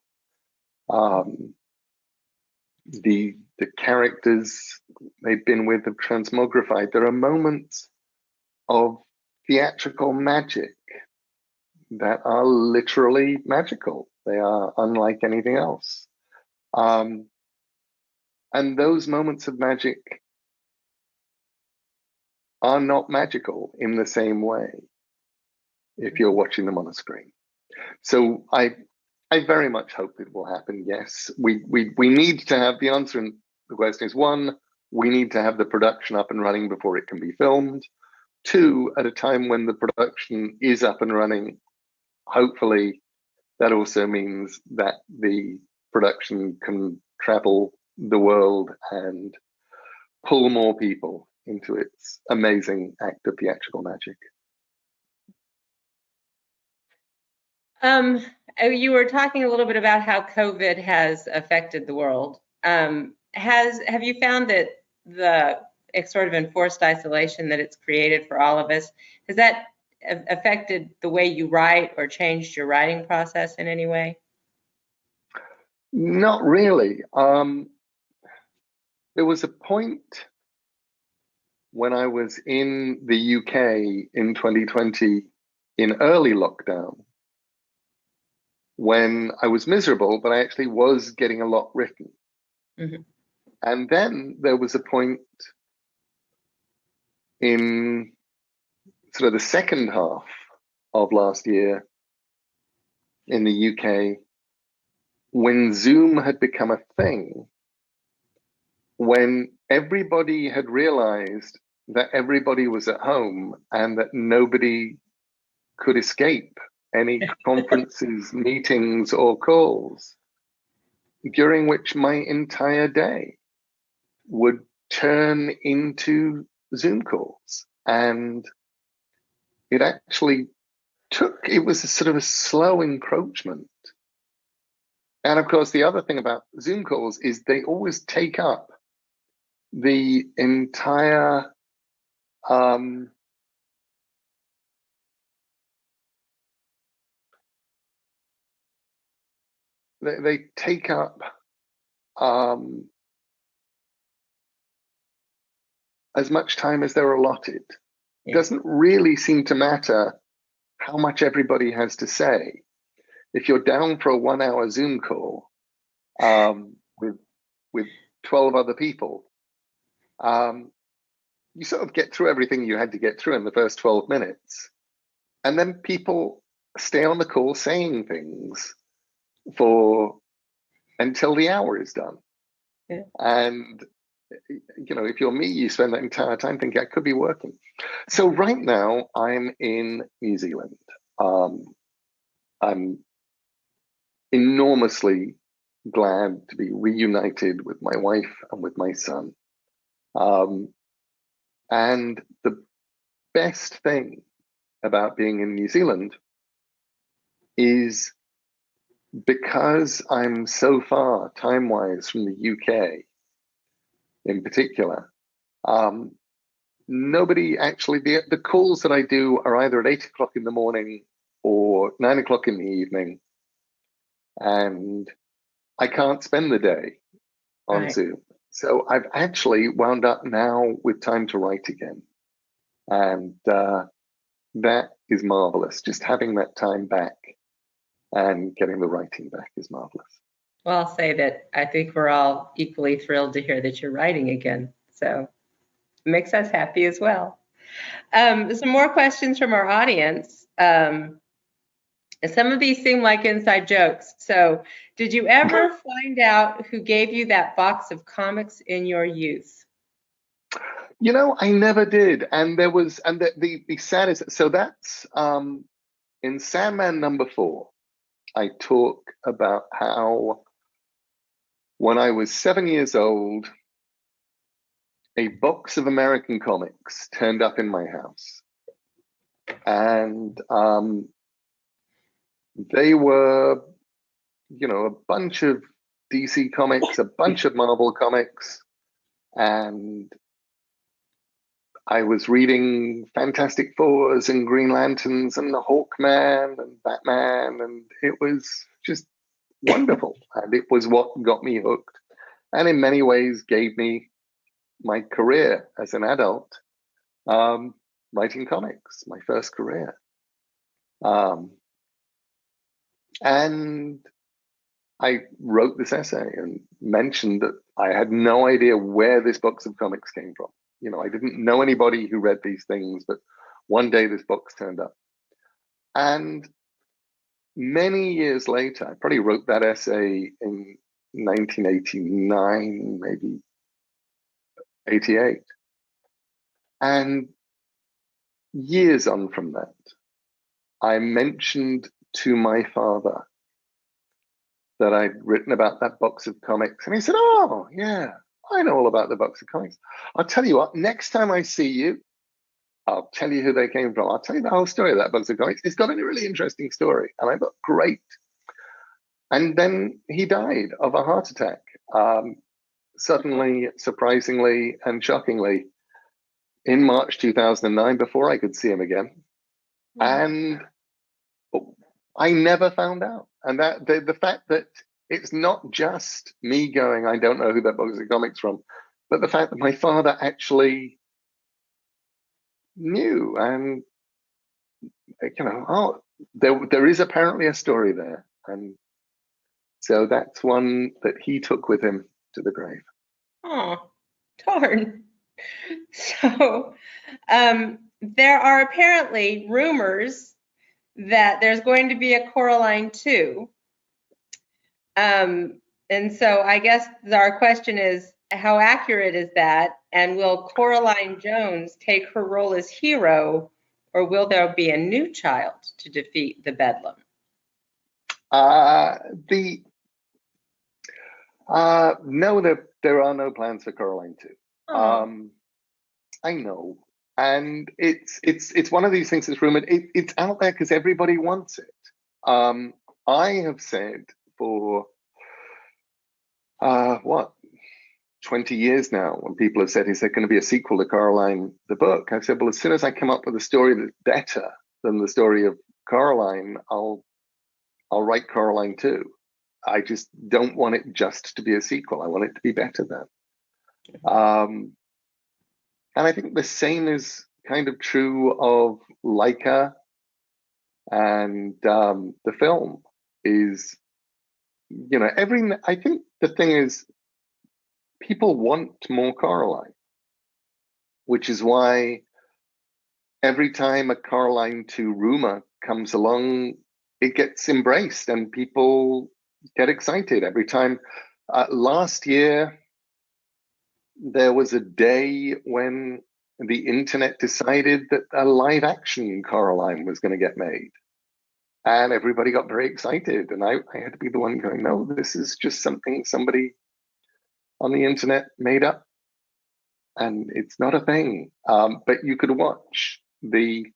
The characters they've been with have transmogrified. There are moments of theatrical magic that are literally magical. They are unlike anything else. And those moments of magic are not magical in the same way if you're watching them on a screen. So I very much hope it will happen. Yes, we need to have the answer. And the question is, one, we need to have the production up and running before it can be filmed. Two, at a time when the production is up and running, hopefully that also means that the production can travel the world and pull more people into its amazing act of theatrical magic. You were talking a little bit about how COVID has affected the world. Have you found that the sort of enforced isolation that it's created for all of us, has that affected the way you write or changed your writing process in any way? Not really. There was a point when I was in the UK in 2020 in early lockdown when I was miserable, but I actually was getting a lot written. Mm-hmm. And then there was a point in sort of the second half of last year in the UK when Zoom had become a thing, when everybody had realized that everybody was at home and that nobody could escape any conferences, meetings, or calls, during which my entire day would turn into Zoom calls. And it actually it was a sort of a slow encroachment. And of course, the other thing about Zoom calls is they always take up the entire they take up as much time as they're allotted. It doesn't really seem to matter how much everybody has to say. If you're down for a 1 hour Zoom call with 12 other people, you sort of get through everything you had to get through in the first 12 minutes. And then people stay on the call saying things until the hour is done. Yeah. And if you're me, you spend that entire time thinking I could be working. So right now I'm in New Zealand. I'm enormously glad to be reunited with my wife and with my son. And the best thing about being in New Zealand is because I'm so far time-wise from the UK in particular, nobody actually, the calls that I do are either at 8 o'clock in the morning or 9 o'clock in the evening. And I can't spend the day on Zoom. So I've actually wound up now with time to write again. And that is marvelous. Just having that time back and getting the writing back is marvelous. Well, I'll say that I think we're all equally thrilled to hear that you're writing again. So it makes us happy as well. Some more questions from our audience. Some of these seem like inside jokes. So did you ever find out who gave you that box of comics in your youth? I never did. And the saddest, so that's in Sandman #4, I talk about how when I was 7 years old, a box of American comics turned up in my house. And they were, a bunch of DC comics, a bunch of Marvel comics, and I was reading Fantastic Fours and Green Lanterns and the Hawkman and Batman, and it was just wonderful. And it was what got me hooked, and in many ways gave me my career as an adult, writing comics, my first career. And I wrote this essay and mentioned that I had no idea where this box of comics came from. I didn't know anybody who read these things, but one day this box turned up. And many years later, I probably wrote that essay in 1989, maybe 88. And years on from that, I mentioned to my father that I'd written about that box of comics. And he said, "Oh, yeah, I know all about the box of comics. I'll tell you what, next time I see you, I'll tell you who they came from. I'll tell you the whole story of that box of comics. It's got a really interesting story." And I thought, great. And then he died of a heart attack, suddenly, surprisingly, and shockingly, in March 2009, before I could see him again. And I never found out. And that the fact that it's not just me going, I don't know who that box of comics from, but the fact that my father actually knew, and there is apparently a story there. And so that's one that he took with him to the grave. Oh, darn. So there are apparently rumors that there's going to be a Coraline 2. And so I guess our question is, how accurate is that? And will Coraline Jones take her role as hero, or will there be a new child to defeat the Bedlam? No, there are no plans for Coraline 2. Oh. I know. And it's one of these things that's rumored. It's out there because everybody wants it. I have said for 20 years now, when people have said, is there going to be a sequel to Coraline the book? I've said, well, as soon as I come up with a story that's better than the story of Coraline, I'll write Coraline 2. I just don't want it just to be a sequel. I want it to be better than. And I think the same is kind of true of Laika, and the film is, I think the thing is, people want more Coraline, which is why every time a Coraline 2 rumor comes along, it gets embraced and people get excited. Every time, last year, there was a day when the internet decided that a live action Coraline was going to get made. And everybody got very excited. And I had to be the one going, no, this is just something somebody on the internet made up. And it's not a thing. But you could watch the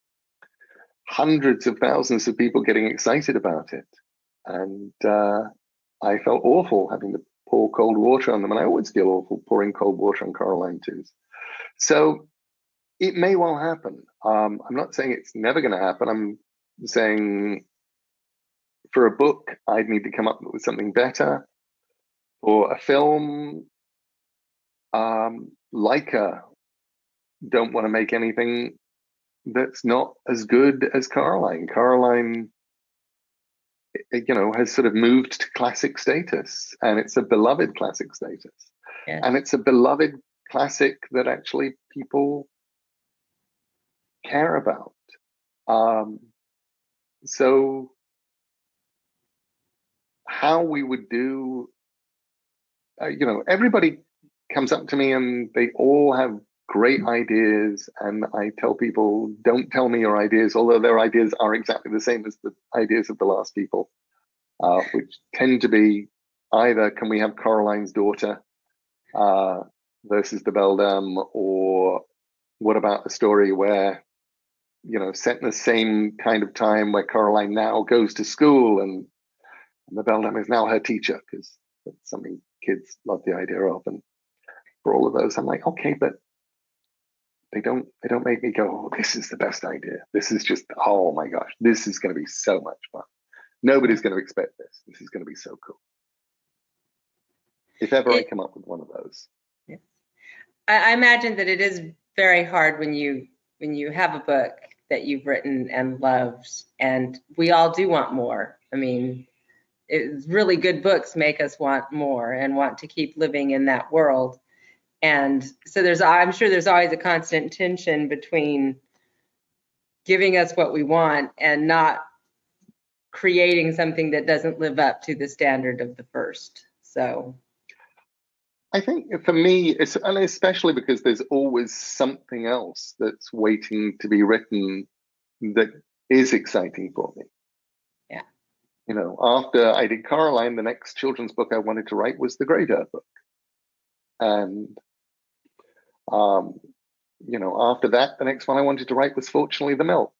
hundreds of thousands of people getting excited about it. And I felt awful having to pour cold water on them. And I always feel awful pouring cold water on Coraline 2s. So it may well happen. I'm not saying it's never going to happen. I'm saying for a book, I'd need to come up with something better. For a film, Laika don't want to make anything that's not as good as Coraline. Coraline, has sort of moved to classic status, and it's a beloved classic status. Yeah. And it's a beloved classic that actually people care about. So how we would do, everybody comes up to me and they all have great ideas, and I tell people, don't tell me your ideas, although their ideas are exactly the same as the ideas of the last people, which tend to be either, can we have Coraline's daughter? versus the beldam, or what about a story where, set in the same kind of time where Caroline now goes to school and the beldam is now her teacher, because that's something kids love the idea of. And for all of those, I'm like, okay, but they don't make me go, oh, this is the best idea. This is just, oh my gosh, this is going to be so much fun. Nobody's going to expect this. This is going to be so cool. If ever I come up with one of those. Yes. I imagine that it is very hard when you have a book that you've written and loved, and we all do want more. I mean, really good books make us want more and want to keep living in that world. And so I'm sure there's always a constant tension between giving us what we want and not creating something that doesn't live up to the standard of the first. So I think for me, and especially because there's always something else that's waiting to be written that is exciting for me. Yeah. After I did Caroline, the next children's book I wanted to write was the Graveyard Book. And, after that, the next one I wanted to write was Fortunately the Milk.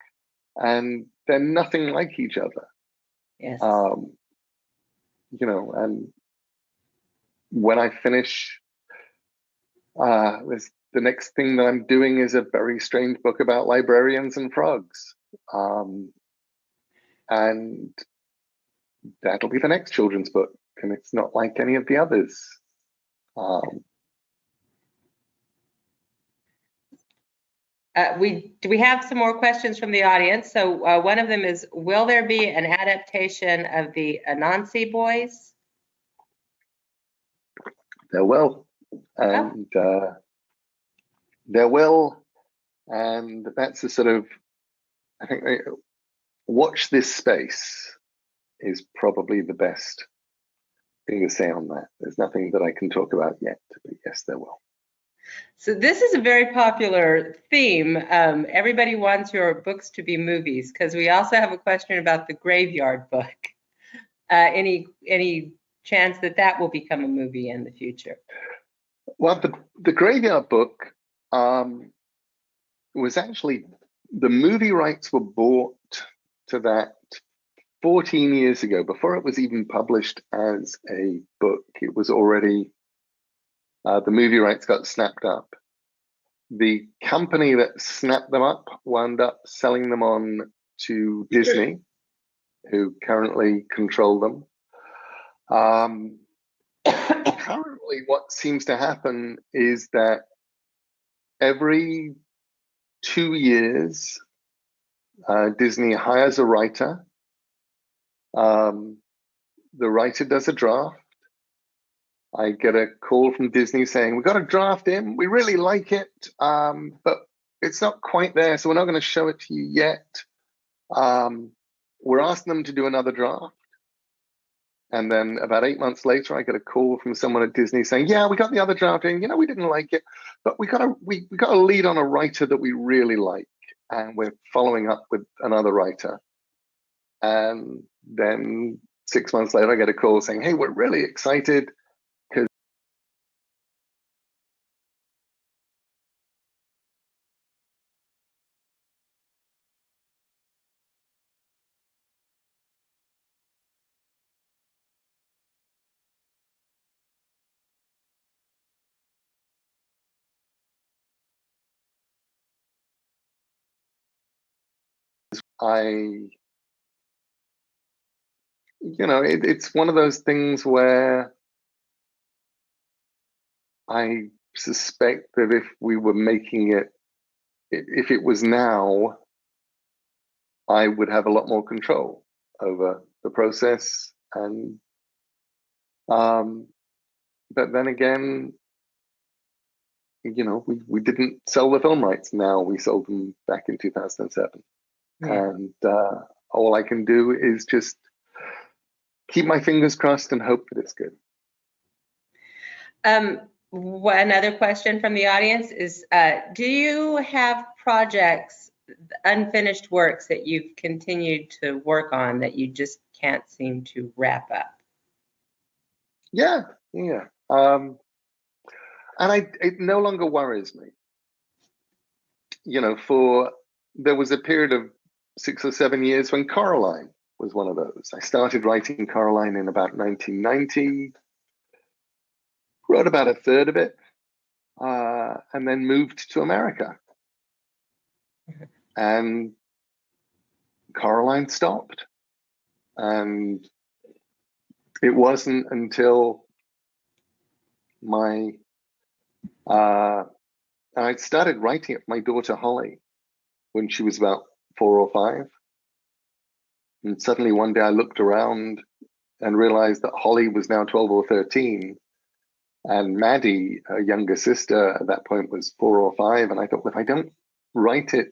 And they're nothing like each other. Yes. And when I finish, the next thing that I'm doing is a very strange book about librarians and frogs. And that'll be the next children's book. And it's not like any of the others. Do we have some more questions from the audience? So one of them is, will there be an adaptation of the Anansi Boys? There will. And there will. And that's the sort of, I think, watch this space is probably the best thing to say on that. There's nothing that I can talk about yet, but yes, there will. So this is a very popular theme. Everybody wants your books to be movies, because we also have a question about the Graveyard Book. Any chance that will become a movie in the future? Well, the Graveyard Book was actually, the movie rights were bought to that 14 years ago, before it was even published as a book. It was already, the movie rights got snapped up. The company that snapped them up wound up selling them on to Disney, who currently control them. Currently, what seems to happen is that every 2 years, Disney hires a writer. The writer does a draft. I get a call from Disney saying, we've got a draft in, we really like it, but it's not quite there, so we're not going to show it to you yet. We're asking them to do another draft. And then about 8 months later, I get a call from someone at Disney saying, yeah, we got the other draft in, we didn't like it, but we got a lead on a writer that we really like, and we're following up with another writer. And then 6 months later, I get a call saying, hey, we're really excited because it's one of those things where I suspect that if we were making it, if it was now, I would have a lot more control over the process. And but then again, we didn't sell the film rights. Now we sold them back in 2007. Yeah. And all I can do is just keep my fingers crossed and hope that it's good. Another question from the audience is, do you have projects, unfinished works that you've continued to work on that you just can't seem to wrap up? Yeah. And it no longer worries me. You know, there was a period of 6 or 7 years when Coraline was one of those. I started writing Coraline in about 1990, wrote about a third of it, and then moved to America. And Coraline stopped. And it wasn't until I started writing it for my daughter Holly when she was about 4 or 5. And suddenly one day I looked around and realized that Holly was now 12 or 13. And Maddie, her younger sister, at that point was 4 or 5. And I thought, well, if I don't write it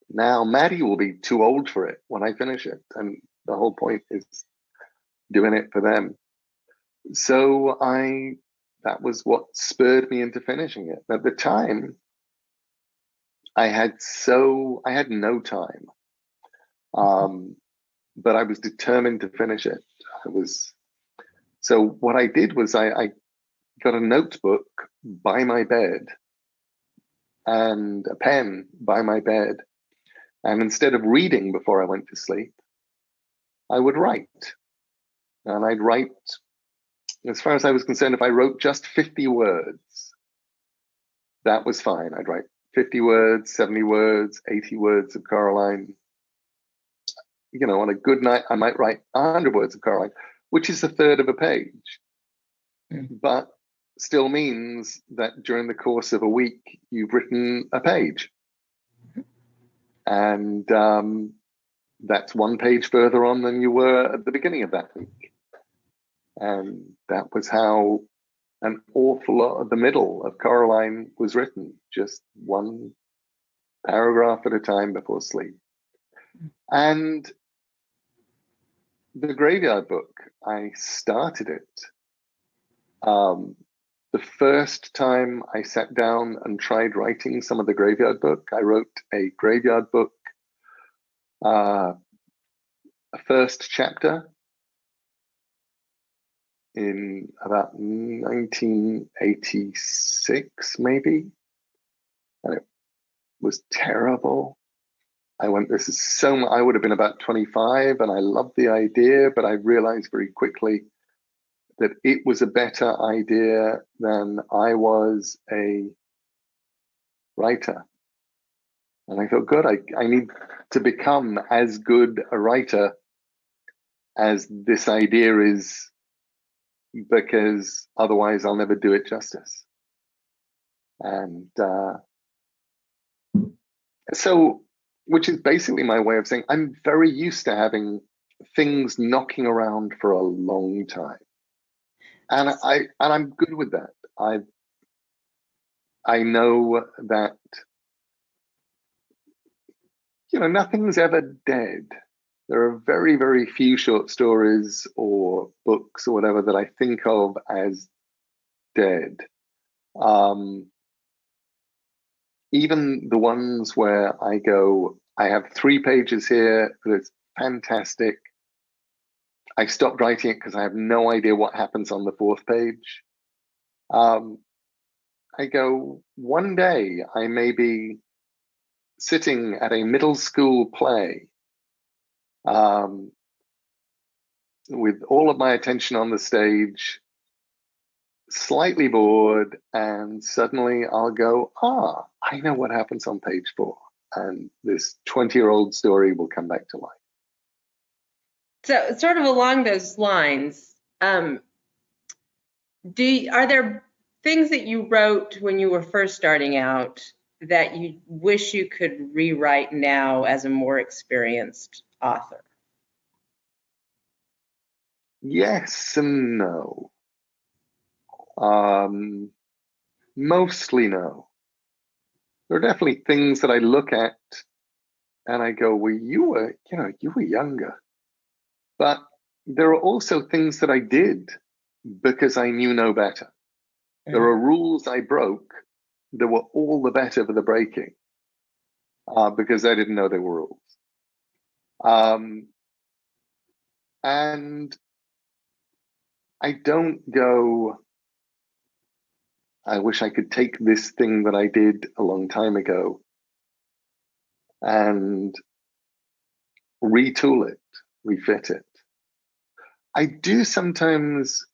now, Maddie will be too old for it when I finish it. And the whole point is doing it for them. So that was what spurred me into finishing it. At the time, I had no time. But I was determined to finish it. So what I did was I got a notebook by my bed and a pen by my bed. And instead of reading before I went to sleep, I would write. And I'd write, as far as I was concerned, if I wrote just 50 words, that was fine. I'd write 50 words, 70 words, 80 words of Coraline. You know, on a good night, I might write 100 words of Coraline, which is a third of a page. But still means that during the course of a week, you've written a page. And that's one page further on than you were at the beginning of that week. And that was how an awful lot of the middle of Coraline was written, just one paragraph at a time before sleep. And the Graveyard Book, I started it. The first time I sat down and tried writing some of the Graveyard Book, I wrote a Graveyard Book, a first chapter in about 1986, maybe. And it was terrible. I would have been about 25 and I loved the idea, but I realized very quickly that it was a better idea than I was a writer. And I thought, good, I need to become as good a writer as this idea is, because otherwise I'll never do it justice. And so, which is basically my way of saying I'm very used to having things knocking around for a long time. And I'm good with that. I know that, you know, nothing's ever dead. There are very, very few short stories or books or whatever that I think of as dead. Even the ones where I go, I have 3 pages here, but it's fantastic. I stopped writing it because I have no idea what happens on the 4th page. I go, one day I may be sitting at a middle school play with all of my attention on the stage, slightly bored, and suddenly I'll go, I know what happens on page 4. And this 20-year-old story will come back to life. So sort of along those lines, are there things that you wrote when you were first starting out that you wish you could rewrite now as a more experienced author? Yes and no. Mostly no. There are definitely things that I look at and I go, well, you were younger. But there are also things that I did because I knew no better. There are rules I broke that were all the better for the breaking because I didn't know they were rules. And I don't go, I wish I could take this thing that I did a long time ago and retool it, refit it. I do sometimes,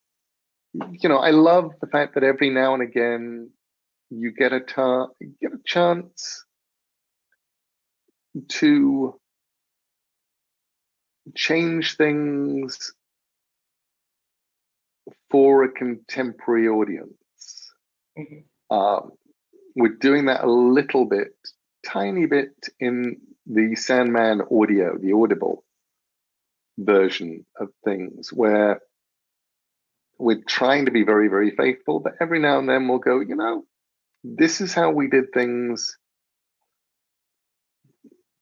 I love the fact that every now and again you get a chance to change things for a contemporary audience. Mm-hmm. We're doing that a little bit, tiny bit in the Sandman audio, the Audible version of things, where we're trying to be very, very faithful, but every now and then we'll go, this is how we did things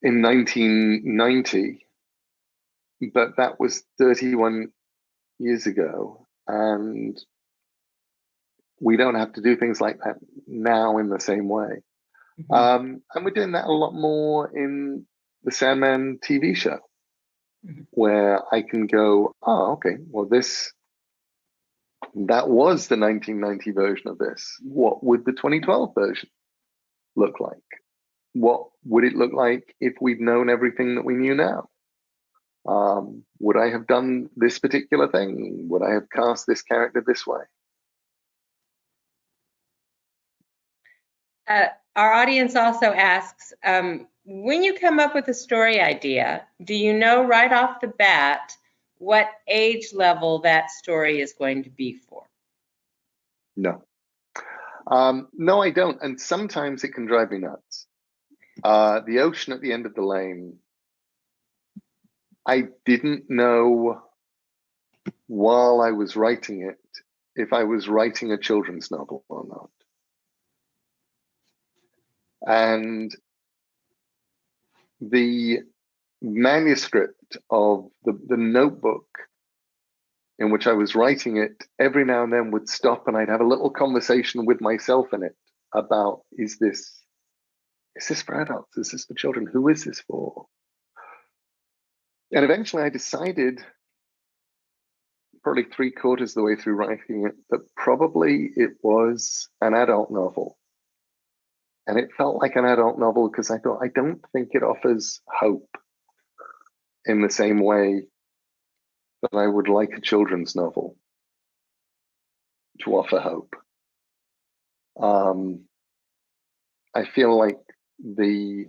in 1990, but that was 31 years ago, and we don't have to do things like that now in the same way. Mm-hmm. And we're doing that a lot more in the Sandman TV show, Mm-hmm. where I can go, oh, okay, well, that was the 1990 version of this. What would the 2012 version look like? What would it look like if we'd known everything that we knew now? Would I have done this particular thing? Would I have cast this character this way? Our audience also asks, when you come up with a story idea, do you know right off the bat what age level that story is going to be for? No. No, I don't. And sometimes it can drive me nuts. The ocean at the end of the lane, I didn't know while I was writing it if I was writing a children's novel or not. And the manuscript of the notebook in which I was writing it, every now and then would stop and I'd have a little conversation with myself in it about, is this for adults? Is this for children? Who is this for? And eventually I decided, probably 3/4 of the way through writing it, that probably it was an adult novel. And it felt like an adult novel because I thought, I don't think it offers hope in the same way that I would like a children's novel to offer hope. I feel like there's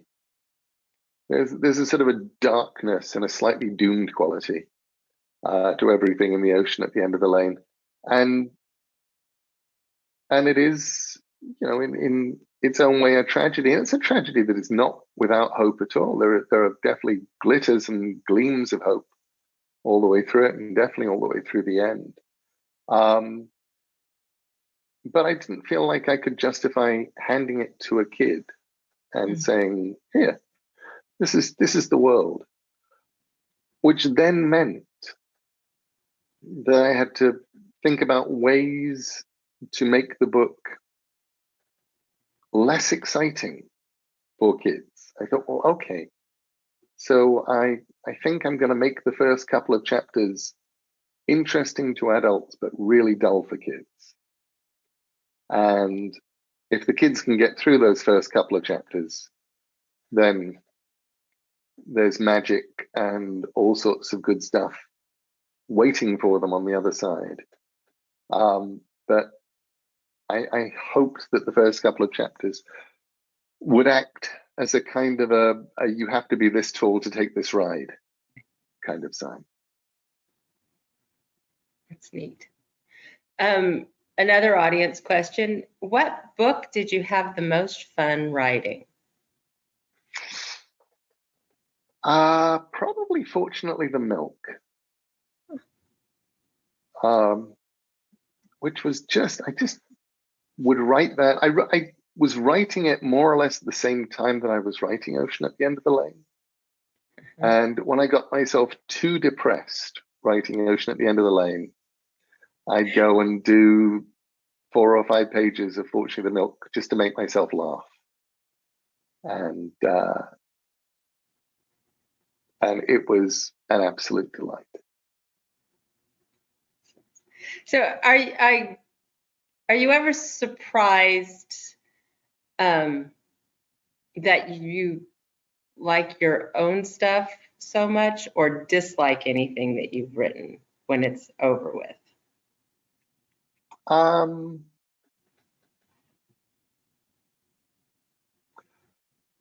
a sort of a darkness and a slightly doomed quality to everything in the ocean at the end of the lane, and it is, in its own way, a tragedy. And it's a tragedy that is not without hope at all. There are definitely glitters and gleams of hope all the way through it, and definitely all the way through the end. But I didn't feel like I could justify handing it to a kid and saying, "Here, this is the world," which then meant that I had to think about ways to make the book less exciting for kids. I thought, well, okay, so I think I'm going to make the first couple of chapters interesting to adults, but really dull for kids. And if the kids can get through those first couple of chapters, then there's magic and all sorts of good stuff waiting for them on the other side. But I hoped that the first couple of chapters would act as a kind of a you have to be this tall to take this ride kind of sign. That's neat. Another audience question, what book did you have the most fun writing? Probably, fortunately, The Milk. Which was I just would write that. I was writing it more or less at the same time that I was writing Ocean at the End of the Lane. And when I got myself too depressed writing Ocean at the End of the Lane, I'd go and do 4 or 5 pages of Fortunately the Milk just to make myself laugh. And it was an absolute delight. So are Are you ever surprised that you like your own stuff so much, or dislike anything that you've written when it's over with?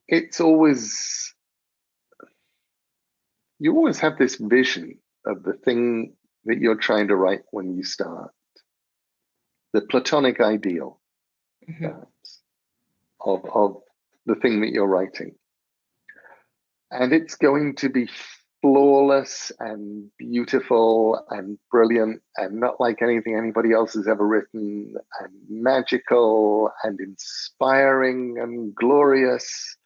It's always, you always have this vision of the thing that you're trying to write when you start, the platonic ideal of the thing that you're writing. And it's going to be flawless and beautiful and brilliant and not like anything anybody else has ever written, and magical and inspiring and glorious.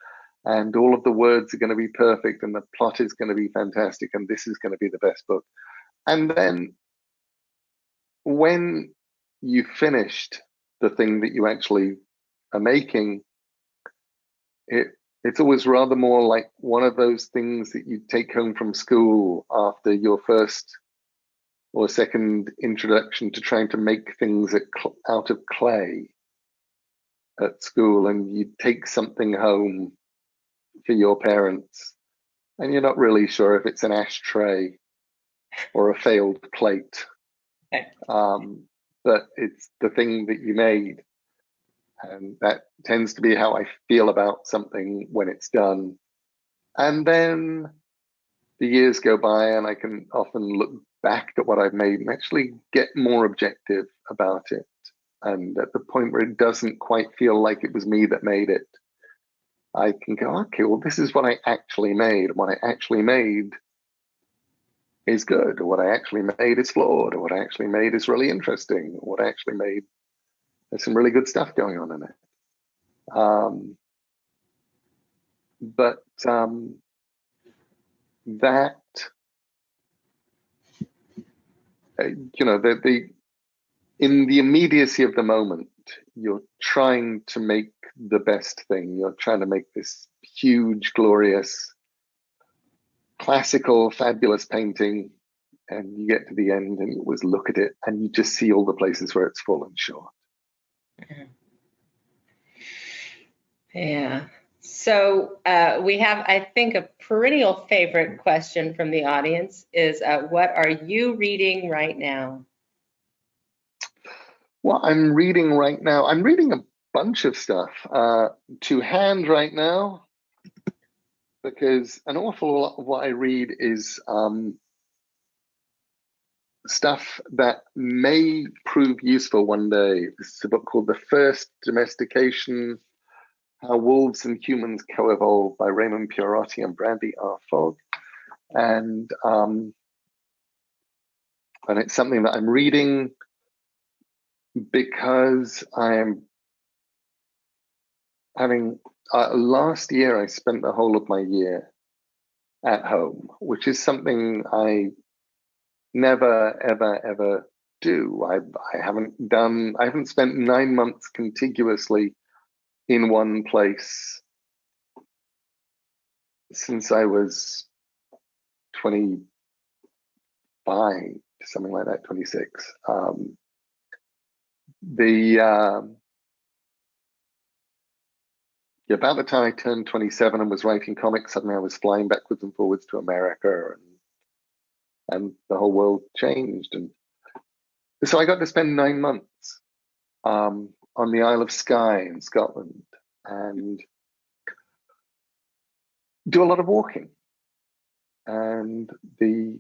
And all of the words are going to be perfect, and the plot is going to be fantastic, and this is going to be the best book. And then when you've finished the thing that you actually are making, it's always rather more like one of those things that you take home from school after your first or second introduction to trying to make things out of clay at school, and you take something home for your parents, and you're not really sure if it's an ashtray or a failed plate, but it's the thing that you made. And that tends to be how I feel about something when it's done. And then the years go by, and I can often look back at what I've made and actually get more objective about it. And at the point where it doesn't quite feel like it was me that made it, I can go, okay, well, this is what I actually made. And what I actually made is good, or what I actually made is flawed, or what I actually made is really interesting, or what I actually made, there's some really good stuff going on in it. But that, you know, in the immediacy of the moment, you're trying to make the best thing. You're trying to make this huge, glorious, classical, fabulous painting, and you get to the end and you always look at it and you just see all the places where it's fallen short. Yeah. So we have, I think, a perennial favorite question from the audience is, what are you reading right now? Well, I'm reading right now. I'm reading a bunch of stuff to hand right now, because an awful lot of what I read is stuff that may prove useful one day. This is a book called The First Domestication: How Wolves and Humans Co-Evolve by Raymond Pierotti and Brandy R. Fogg. And it's something that I'm reading because I'm having, last year I spent the whole of my year at home, which is something I never, ever, ever do. I haven't spent 9 months contiguously in one place since I was 25, something like that, 26. About the time I turned 27 and was writing comics, suddenly I was flying backwards and forwards to America, and the whole world changed. And so I got to spend 9 months on the Isle of Skye in Scotland and do a lot of walking. And the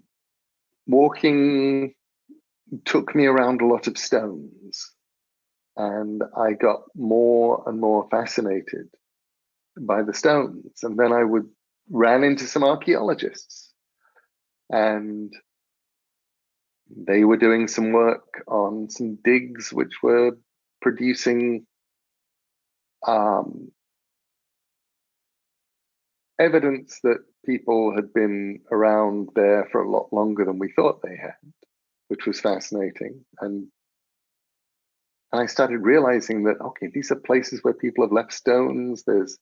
walking took me around a lot of stones, and I got more and more fascinated by the stones. And then I ran into some archaeologists, and they were doing some work on some digs which were producing evidence that people had been around there for a lot longer than we thought they had, which was fascinating. And I started realizing that, okay, these are places where people have left stones. There's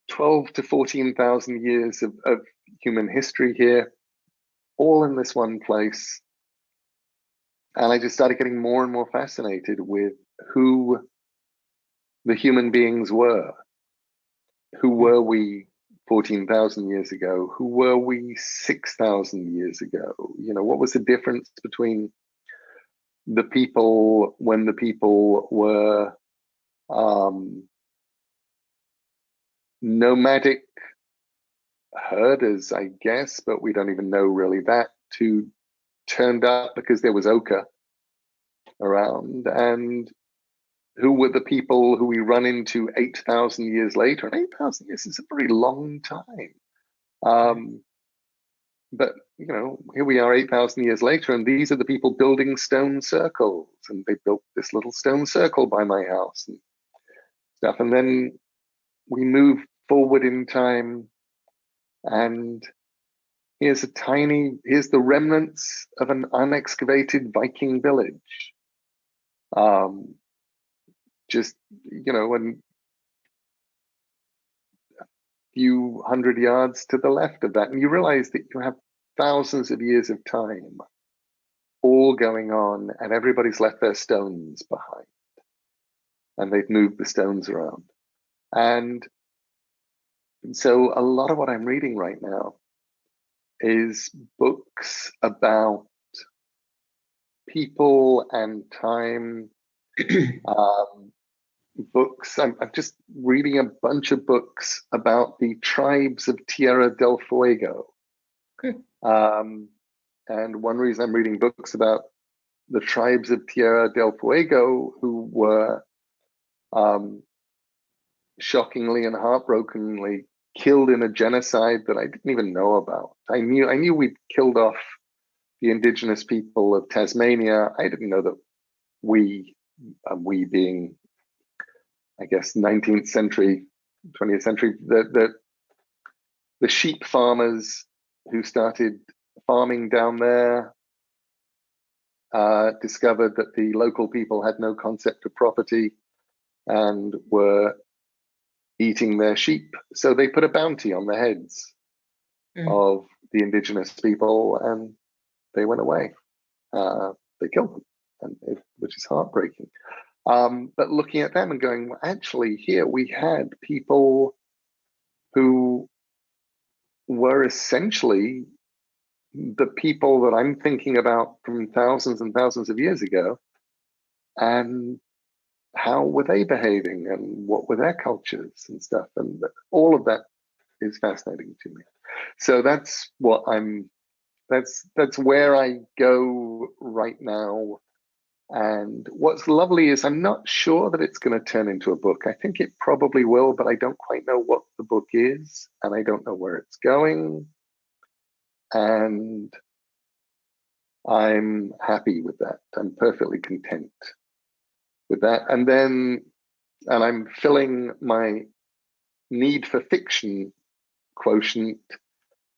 12 to 14,000 years of human history here, all in this one place. And I just started getting more and more fascinated with who the human beings were. Who were we 14,000 years ago? Who were we 6,000 years ago? You know, what was the difference between the people when the people were nomadic herders, I guess, but we don't even know really that, who turned up because there was ochre around, and who were the people who we run into 8,000 years later? And 8,000 years is a very long time. But, you know, here we are 8,000 years later, and these are the people building stone circles. And they built this little stone circle by my house and stuff. And then we move forward in time, and here's the remnants of an unexcavated Viking village. Just, you know, a few hundred yards to the left of that. And you realize that you have thousands of years of time all going on, and everybody's left their stones behind. And they've moved the stones around. And so a lot of what I'm reading right now is books about people and time. Books. I'm just reading a bunch of books about the tribes of Tierra del Fuego. And one reason I'm reading books about the tribes of Tierra del Fuego, who were shockingly and heartbrokenly killed in a genocide that I didn't even know about. I knew we'd killed off the indigenous people of Tasmania. I didn't know that we being, I guess, 19th century, 20th century, the sheep farmers who started farming down there discovered that the local people had no concept of property and were eating their sheep. So they put a bounty on the heads of the indigenous people, and they went away. They killed them, which is heartbreaking. But looking at them and going, well, actually, here we had people who were essentially the people that I'm thinking about from thousands and thousands of years ago. And how were they behaving, and what were their cultures and stuff? And all of that is fascinating to me. So that's what that's where I go right now. And what's lovely is I'm not sure that it's going to turn into a book. I think it probably will, but I don't quite know what the book is, and I don't know where it's going. And I'm happy with that. I'm perfectly content with that. And I'm filling my need for fiction quotient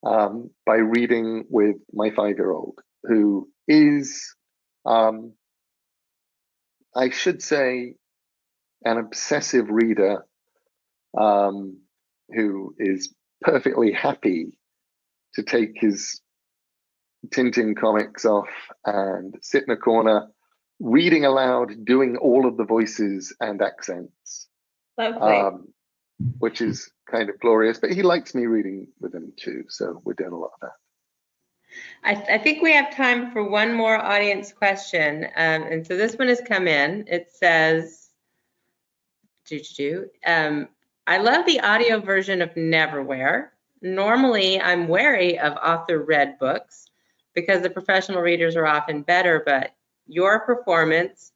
by reading with my 5-year-old, who is, I should say, an obsessive reader who is perfectly happy to take his Tintin comics off and sit in a corner, reading aloud, doing all of the voices and accents. Lovely. Which is kind of glorious, but he likes me reading with him too, so we're doing a lot of that. I think we have time for one more audience question, and so this one has come in. It says, I love the audio version of Neverwhere. Normally, I'm wary of author-read books because the professional readers are often better, but your performance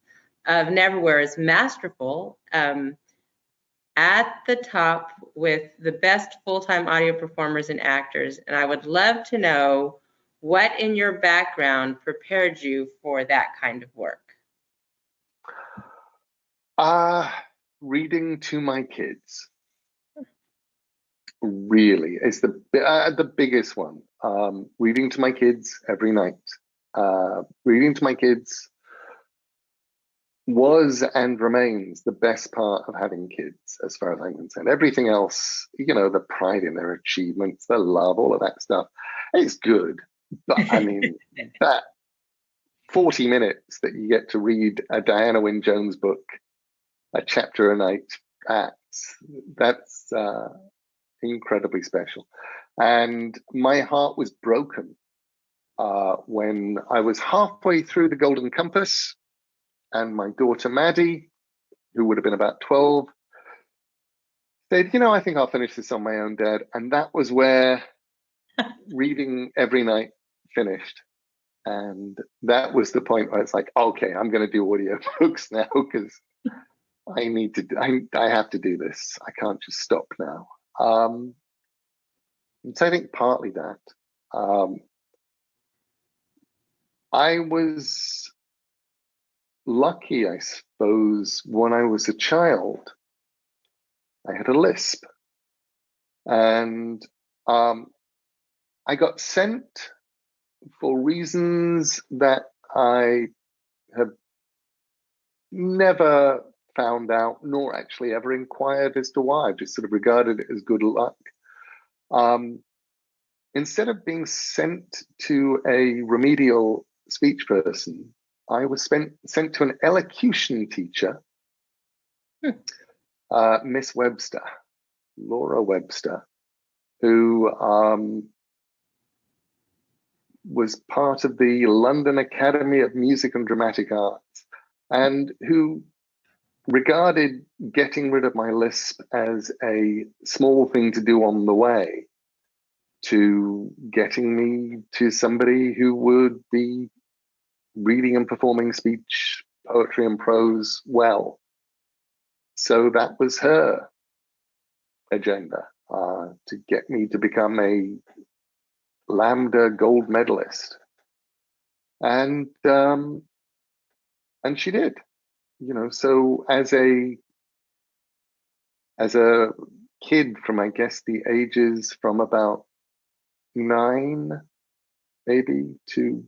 of Neverwhere is masterful. At the top with the best full-time audio performers and actors, and I would love to know what in your background prepared you for that kind of work. Reading to my kids really is the biggest one. Reading to my kids every night. Reading to my kids was and remains the best part of having kids, as far as I'm concerned. Everything else, you know, the pride in their achievements, the love, all of that stuff, it's good. But I mean, that 40 minutes that you get to read a Diana Wynne Jones book, a chapter a night. That's incredibly special. And my heart was broken when I was halfway through The Golden Compass, and my daughter Maddie, who would have been about 12, said, you know, I think I'll finish this on my own, Dad. And that was where reading every night finished. And that was the point where it's like, okay, I'm going to do audiobooks now, because I have to do this. I can't just stop now. And so I think partly that. I was lucky, I suppose, when I was a child. I had a lisp, and I got sent for reasons that I have never found out, nor actually ever inquired as to why. I just sort of regarded it as good luck. Instead of being sent to a remedial speech person, I was sent to an elocution teacher, Miss Webster, Laura Webster, who was part of the London Academy of Music and Dramatic Arts, and who regarded getting rid of my lisp as a small thing to do on the way to getting me to somebody who would be reading and performing speech, poetry, and prose well. So that was her agenda, to get me to become a Lambda gold medalist. And she did, you know. So as a kid from, I guess, the ages from about 9 maybe to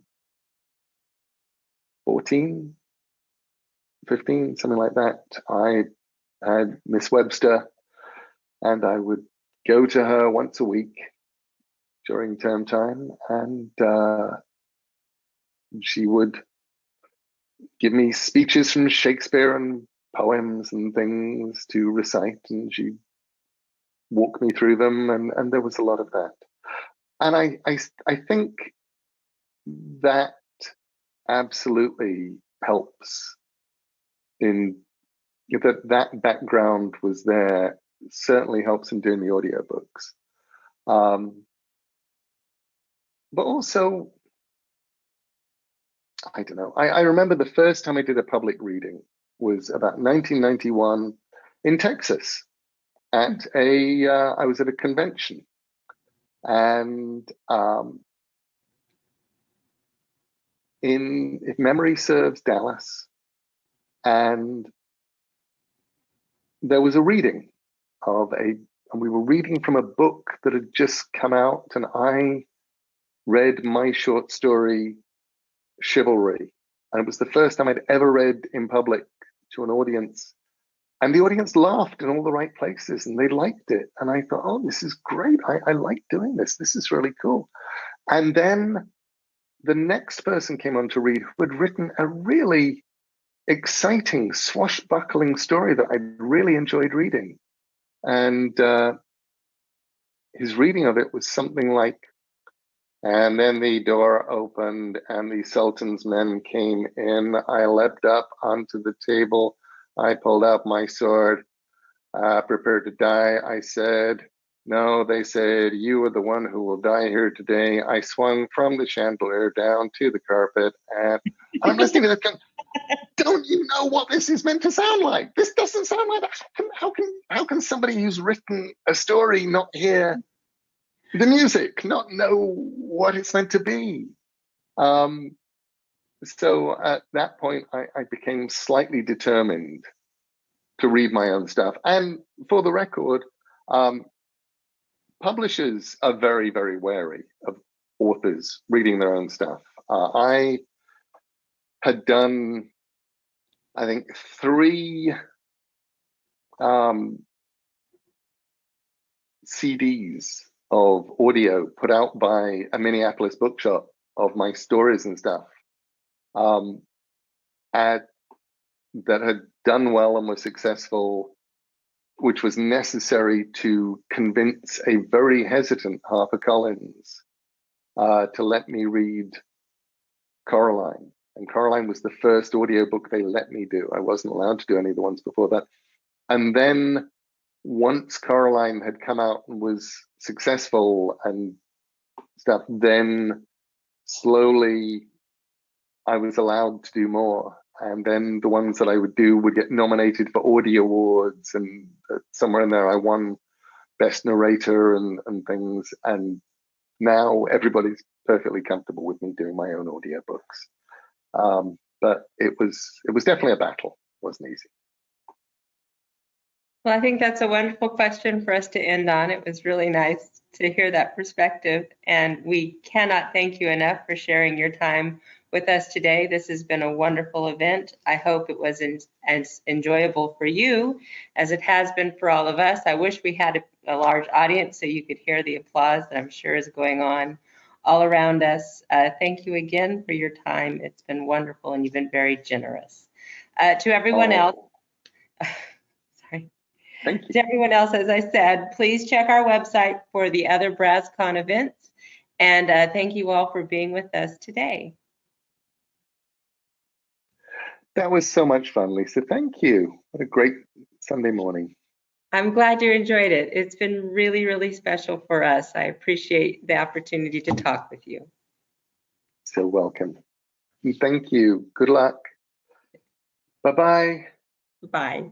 14, 15, something like that, I had Miss Webster, and I would go to her once a week during term time, and she would give me speeches from Shakespeare and poems and things to recite, and she'd walk me through them, and there was a lot of that. And I think that absolutely helps in that background was there, certainly helps in doing the audiobooks. But also, I don't know, I remember the first time I did a public reading was about 1991 in Texas at I was at a convention, and if memory serves, Dallas, and there was a reading and we were reading from a book that had just come out, and I read my short story, Chivalry. And it was the first time I'd ever read in public to an audience. And the audience laughed in all the right places, and they liked it. And I thought, oh, this is great. I like doing this. This is really cool. And then the next person came on to read who had written a really exciting, swashbuckling story that I really enjoyed reading. And his reading of it was something like, and then the door opened and the Sultan's men came in. I leapt up onto the table. I pulled out my sword, prepared to die. I said, no, they said, you are the one who will die here today. I swung from the chandelier down to the carpet, and I'm listening to this going, don't you know what this is meant to sound like? This doesn't sound like that. How can somebody who's written a story not hear the music, not know what it's meant to be? So at that point, I became slightly determined to read my own stuff. And for the record, publishers are very, very wary of authors reading their own stuff. I had done, I think, 3 CDs of audio put out by a Minneapolis bookshop of my stories and stuff. ad that had done well and was successful, which was necessary to convince a very hesitant HarperCollins to let me read Coraline. And Coraline was the first audiobook they let me do. I wasn't allowed to do any of the ones before that. And then once Coraline had come out and was successful and stuff, then slowly I was allowed to do more. And then the ones that I would do would get nominated for audio awards, and somewhere in there I won best narrator and things. And now everybody's perfectly comfortable with me doing my own audiobooks. But it was definitely a battle. It wasn't easy. Well, I think that's a wonderful question for us to end on. It was really nice to hear that perspective, and we cannot thank you enough for sharing your time with us today. This has been a wonderful event. I hope it was as enjoyable for you as it has been for all of us. I wish we had a large audience so you could hear the applause that I'm sure is going on all around us. Thank you again for your time. It's been wonderful, and you've been very generous. To everyone else, sorry. Thank you. To everyone else, as I said, please check our website for the other BrazCon events. And thank you all for being with us today. That was so much fun, Lisa. Thank you. What a great Sunday morning. I'm glad you enjoyed it. It's been really, really special for us. I appreciate the opportunity to talk with you. So welcome. And thank you. Good luck. Bye-bye. Bye.